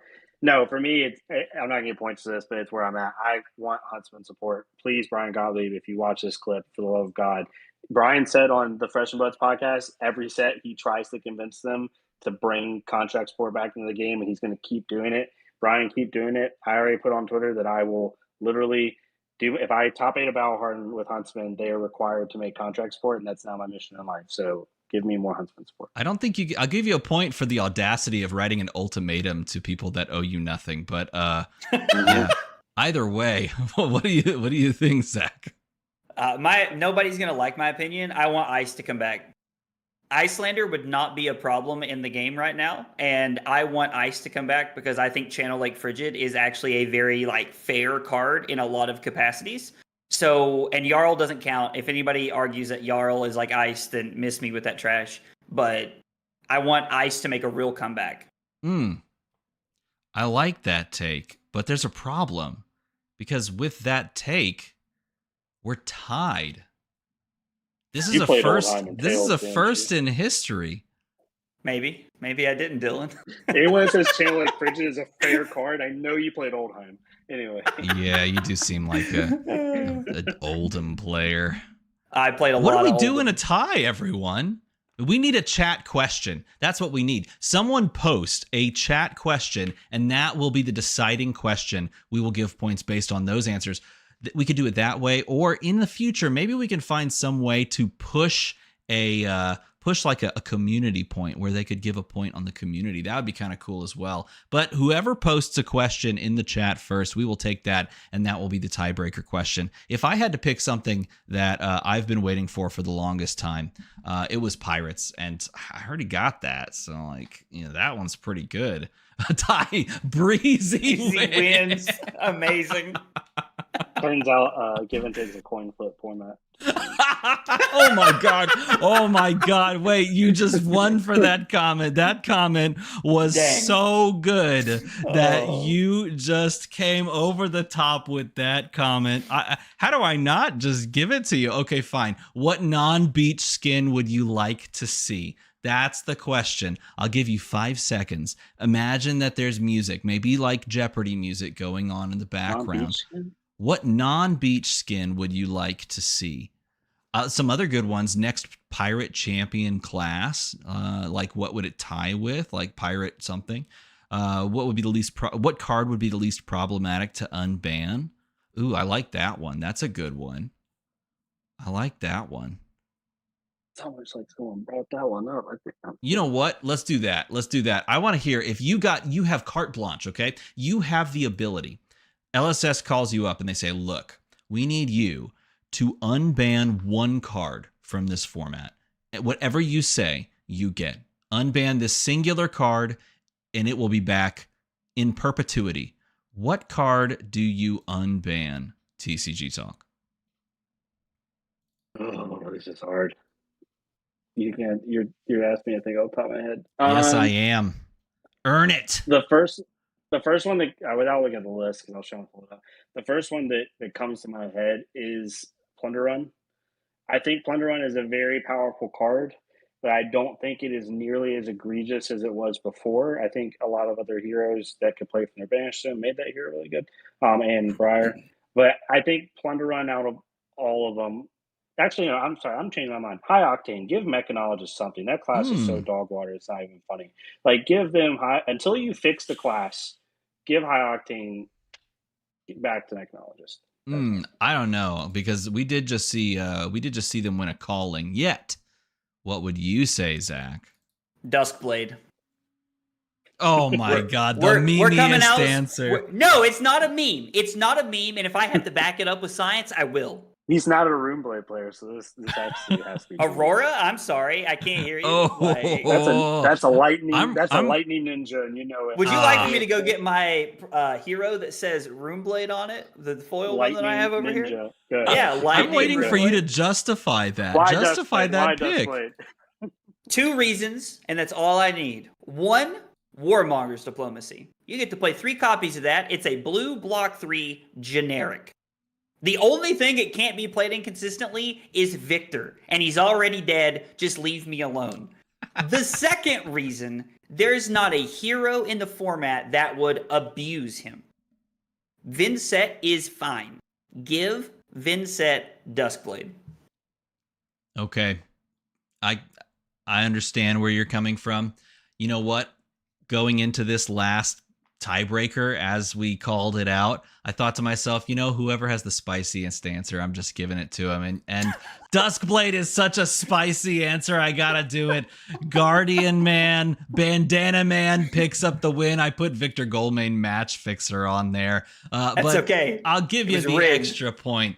No, for me, I'm not getting points to this, but it's where I'm at. I want Huntsman support. Please, Brian Gottlieb, if you watch this clip, for the love of God. Brian said on the Fresh and Buds podcast, every set he tries to convince them to bring contract support back into the game, and he's going to keep doing it. Brian, keep doing it. I already put on Twitter that I will literally do, if I top 8 a Battle Hardened with Huntsman, they are required to make contract support, and that's now my mission in life. So give me more Huntsman support. I don't think I'll give you a point for the audacity of writing an ultimatum to people that owe you nothing, but yeah. Either way, what do you think, Zach? Nobody's gonna like my opinion. I want Ice to come back. Icelander would not be a problem in the game right now, and I want Ice to come back because I think Channel Lake Frigid is actually a very fair card in a lot of capacities. So, and Jarl doesn't count. If anybody argues that Jarl is like Ice, then miss me with that trash. But I want Ice to make a real comeback. I like that take, but there's a problem. Because with that take, We're tied. This is You a played first. Oldham and This is Tails, a didn't first you? in history. Maybe I didn't, Dylan. Anyone that says Channel Lake Frigid is a fair card, I know you played Oldham. Anyway. Yeah, you do seem like an Oldham player. I played a What lot do of we do in Oldham. a tie, everyone? We need a chat question. That's what we need. Someone post a chat question, and that will be the deciding question. We will give points based on those answers. We could do it that way, or in the future, maybe we can find some way to push like a community point where they could give a point on the community. That would be kind of cool as well. But whoever posts a question in the chat first, we will take that, and that will be the tiebreaker question. If I had to pick something that I've been waiting for the longest time, it was Pirates, and I already got that. So, like, that one's pretty good. A tie, breezy wins. Amazing. Turns out give and take is a coin flip format. Oh my god. Oh my god. Wait, you just won for that comment. That comment was so good that you just came over the top with that comment. How do I not just give it to you? Okay, fine. What non-beach skin would you like to see? That's the question. I'll give you 5 seconds. Imagine that there's music, maybe like Jeopardy music going on in the background. What non-beach skin would you like to see? Some other good ones. Next pirate champion class. Like what would it tie with? Like pirate something. What would be the least? What card would be the least problematic to unban? Ooh, I like that one. That's a good one. I like that one. It's almost like someone brought that one up. I think. You know what? Let's do that. Let's do that. I want to hear if you have carte blanche. Okay, you have the ability. LSS calls you up and they say, "Look, we need you to unban one card from this format. Whatever you say, you get. Unban this singular card, and it will be back in perpetuity." What card do you unban, TCG Talk? Oh, this is hard. You can't. You're asking me to think off the top of my head. Yes, I am. Earn it. The first one that without looking at the list because I'll show them pull it up. The first one that comes to my head is Plunder Run. I think Plunder Run is a very powerful card, but I don't think it is nearly as egregious as it was before. I think a lot of other heroes that could play from their banish zone made that hero really good, and Briar. But I think Plunder Run out of all of them. Actually, no, I'm sorry. I'm changing my mind. High Octane. Give Mechanologist something. That class is so dog water. It's not even funny. Like, give them until you fix the class. Give High Octane back to Mechanologist. I don't know, because we did just see them win a calling. Yet, what would you say, Zach? Duskblade. Oh my God, the we're coming memeiest out. answer. No, it's not a meme. It's not a meme, and if I have to back it up with science, I will. He's not a Roomblade player, so this actually has to be Aurora. I'm sorry, I can't hear you. That's a lightning. A lightning ninja, and you know it. Would you like for me to go get my hero that says Roomblade on it, the foil one that I have over ninja. here? Good. Yeah, I'm waiting for you to justify that. Justify that pick. 2 reasons, and that's all I need. 1, Warmonger's Diplomacy. You get to play 3 copies of that. It's a blue block 3 generic. The only thing it can't be played inconsistently is Victor, and he's already dead. Just leave me alone. The second reason, there's not a hero in the format that would abuse him. Vincent is fine. Give Vincent Duskblade. Okay. I understand where you're coming from. You know what? Going into this last tiebreaker, as we called it out, I thought to myself, whoever has the spiciest answer, I'm just giving it to him. And Duskblade is such a spicy answer. I gotta do it. Guardian Man, Bandana Man picks up the win. I put Victor Goldmain Match Fixer on there. That's okay. I'll give you the extra point.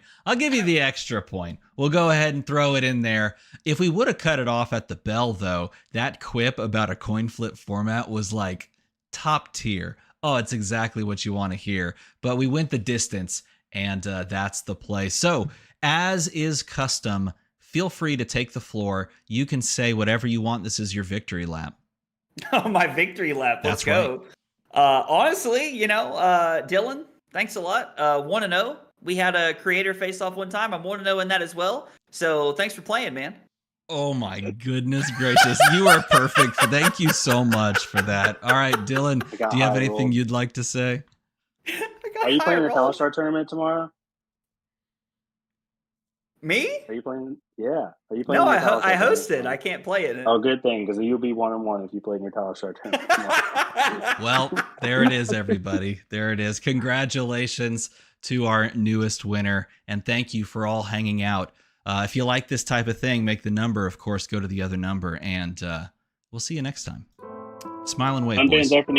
We'll go ahead and throw it in there. If we would have cut it off at the bell, though, that quip about a coin flip format was like top tier. Oh, it's exactly what you want to hear. But we went the distance, and that's the play. So, as is custom, feel free to take the floor. You can say whatever you want. This is your victory lap. Oh, my victory lap. Let's go. Right. Honestly, Dylan, thanks a lot. 1-0. we had a creator face off one time. I'm 1-0 in that as well. So thanks for playing, man. Oh my goodness gracious. You are perfect. Thank you so much for that. All right, Dylan, do you have anything you'd like to say? Are you playing the Color Star tournament tomorrow? Me? Are you playing? Yeah. Are you playing? No, I hosted. I can't play it. Oh, good thing, because you'll be 1-1 if you play in your Color Star tournament tomorrow. Well, there it is, everybody. There it is. Congratulations to our newest winner, and thank you for all hanging out. If you like this type of thing, make the number, of course, go to the other number, and we'll see you next time. Smile and wave, boys.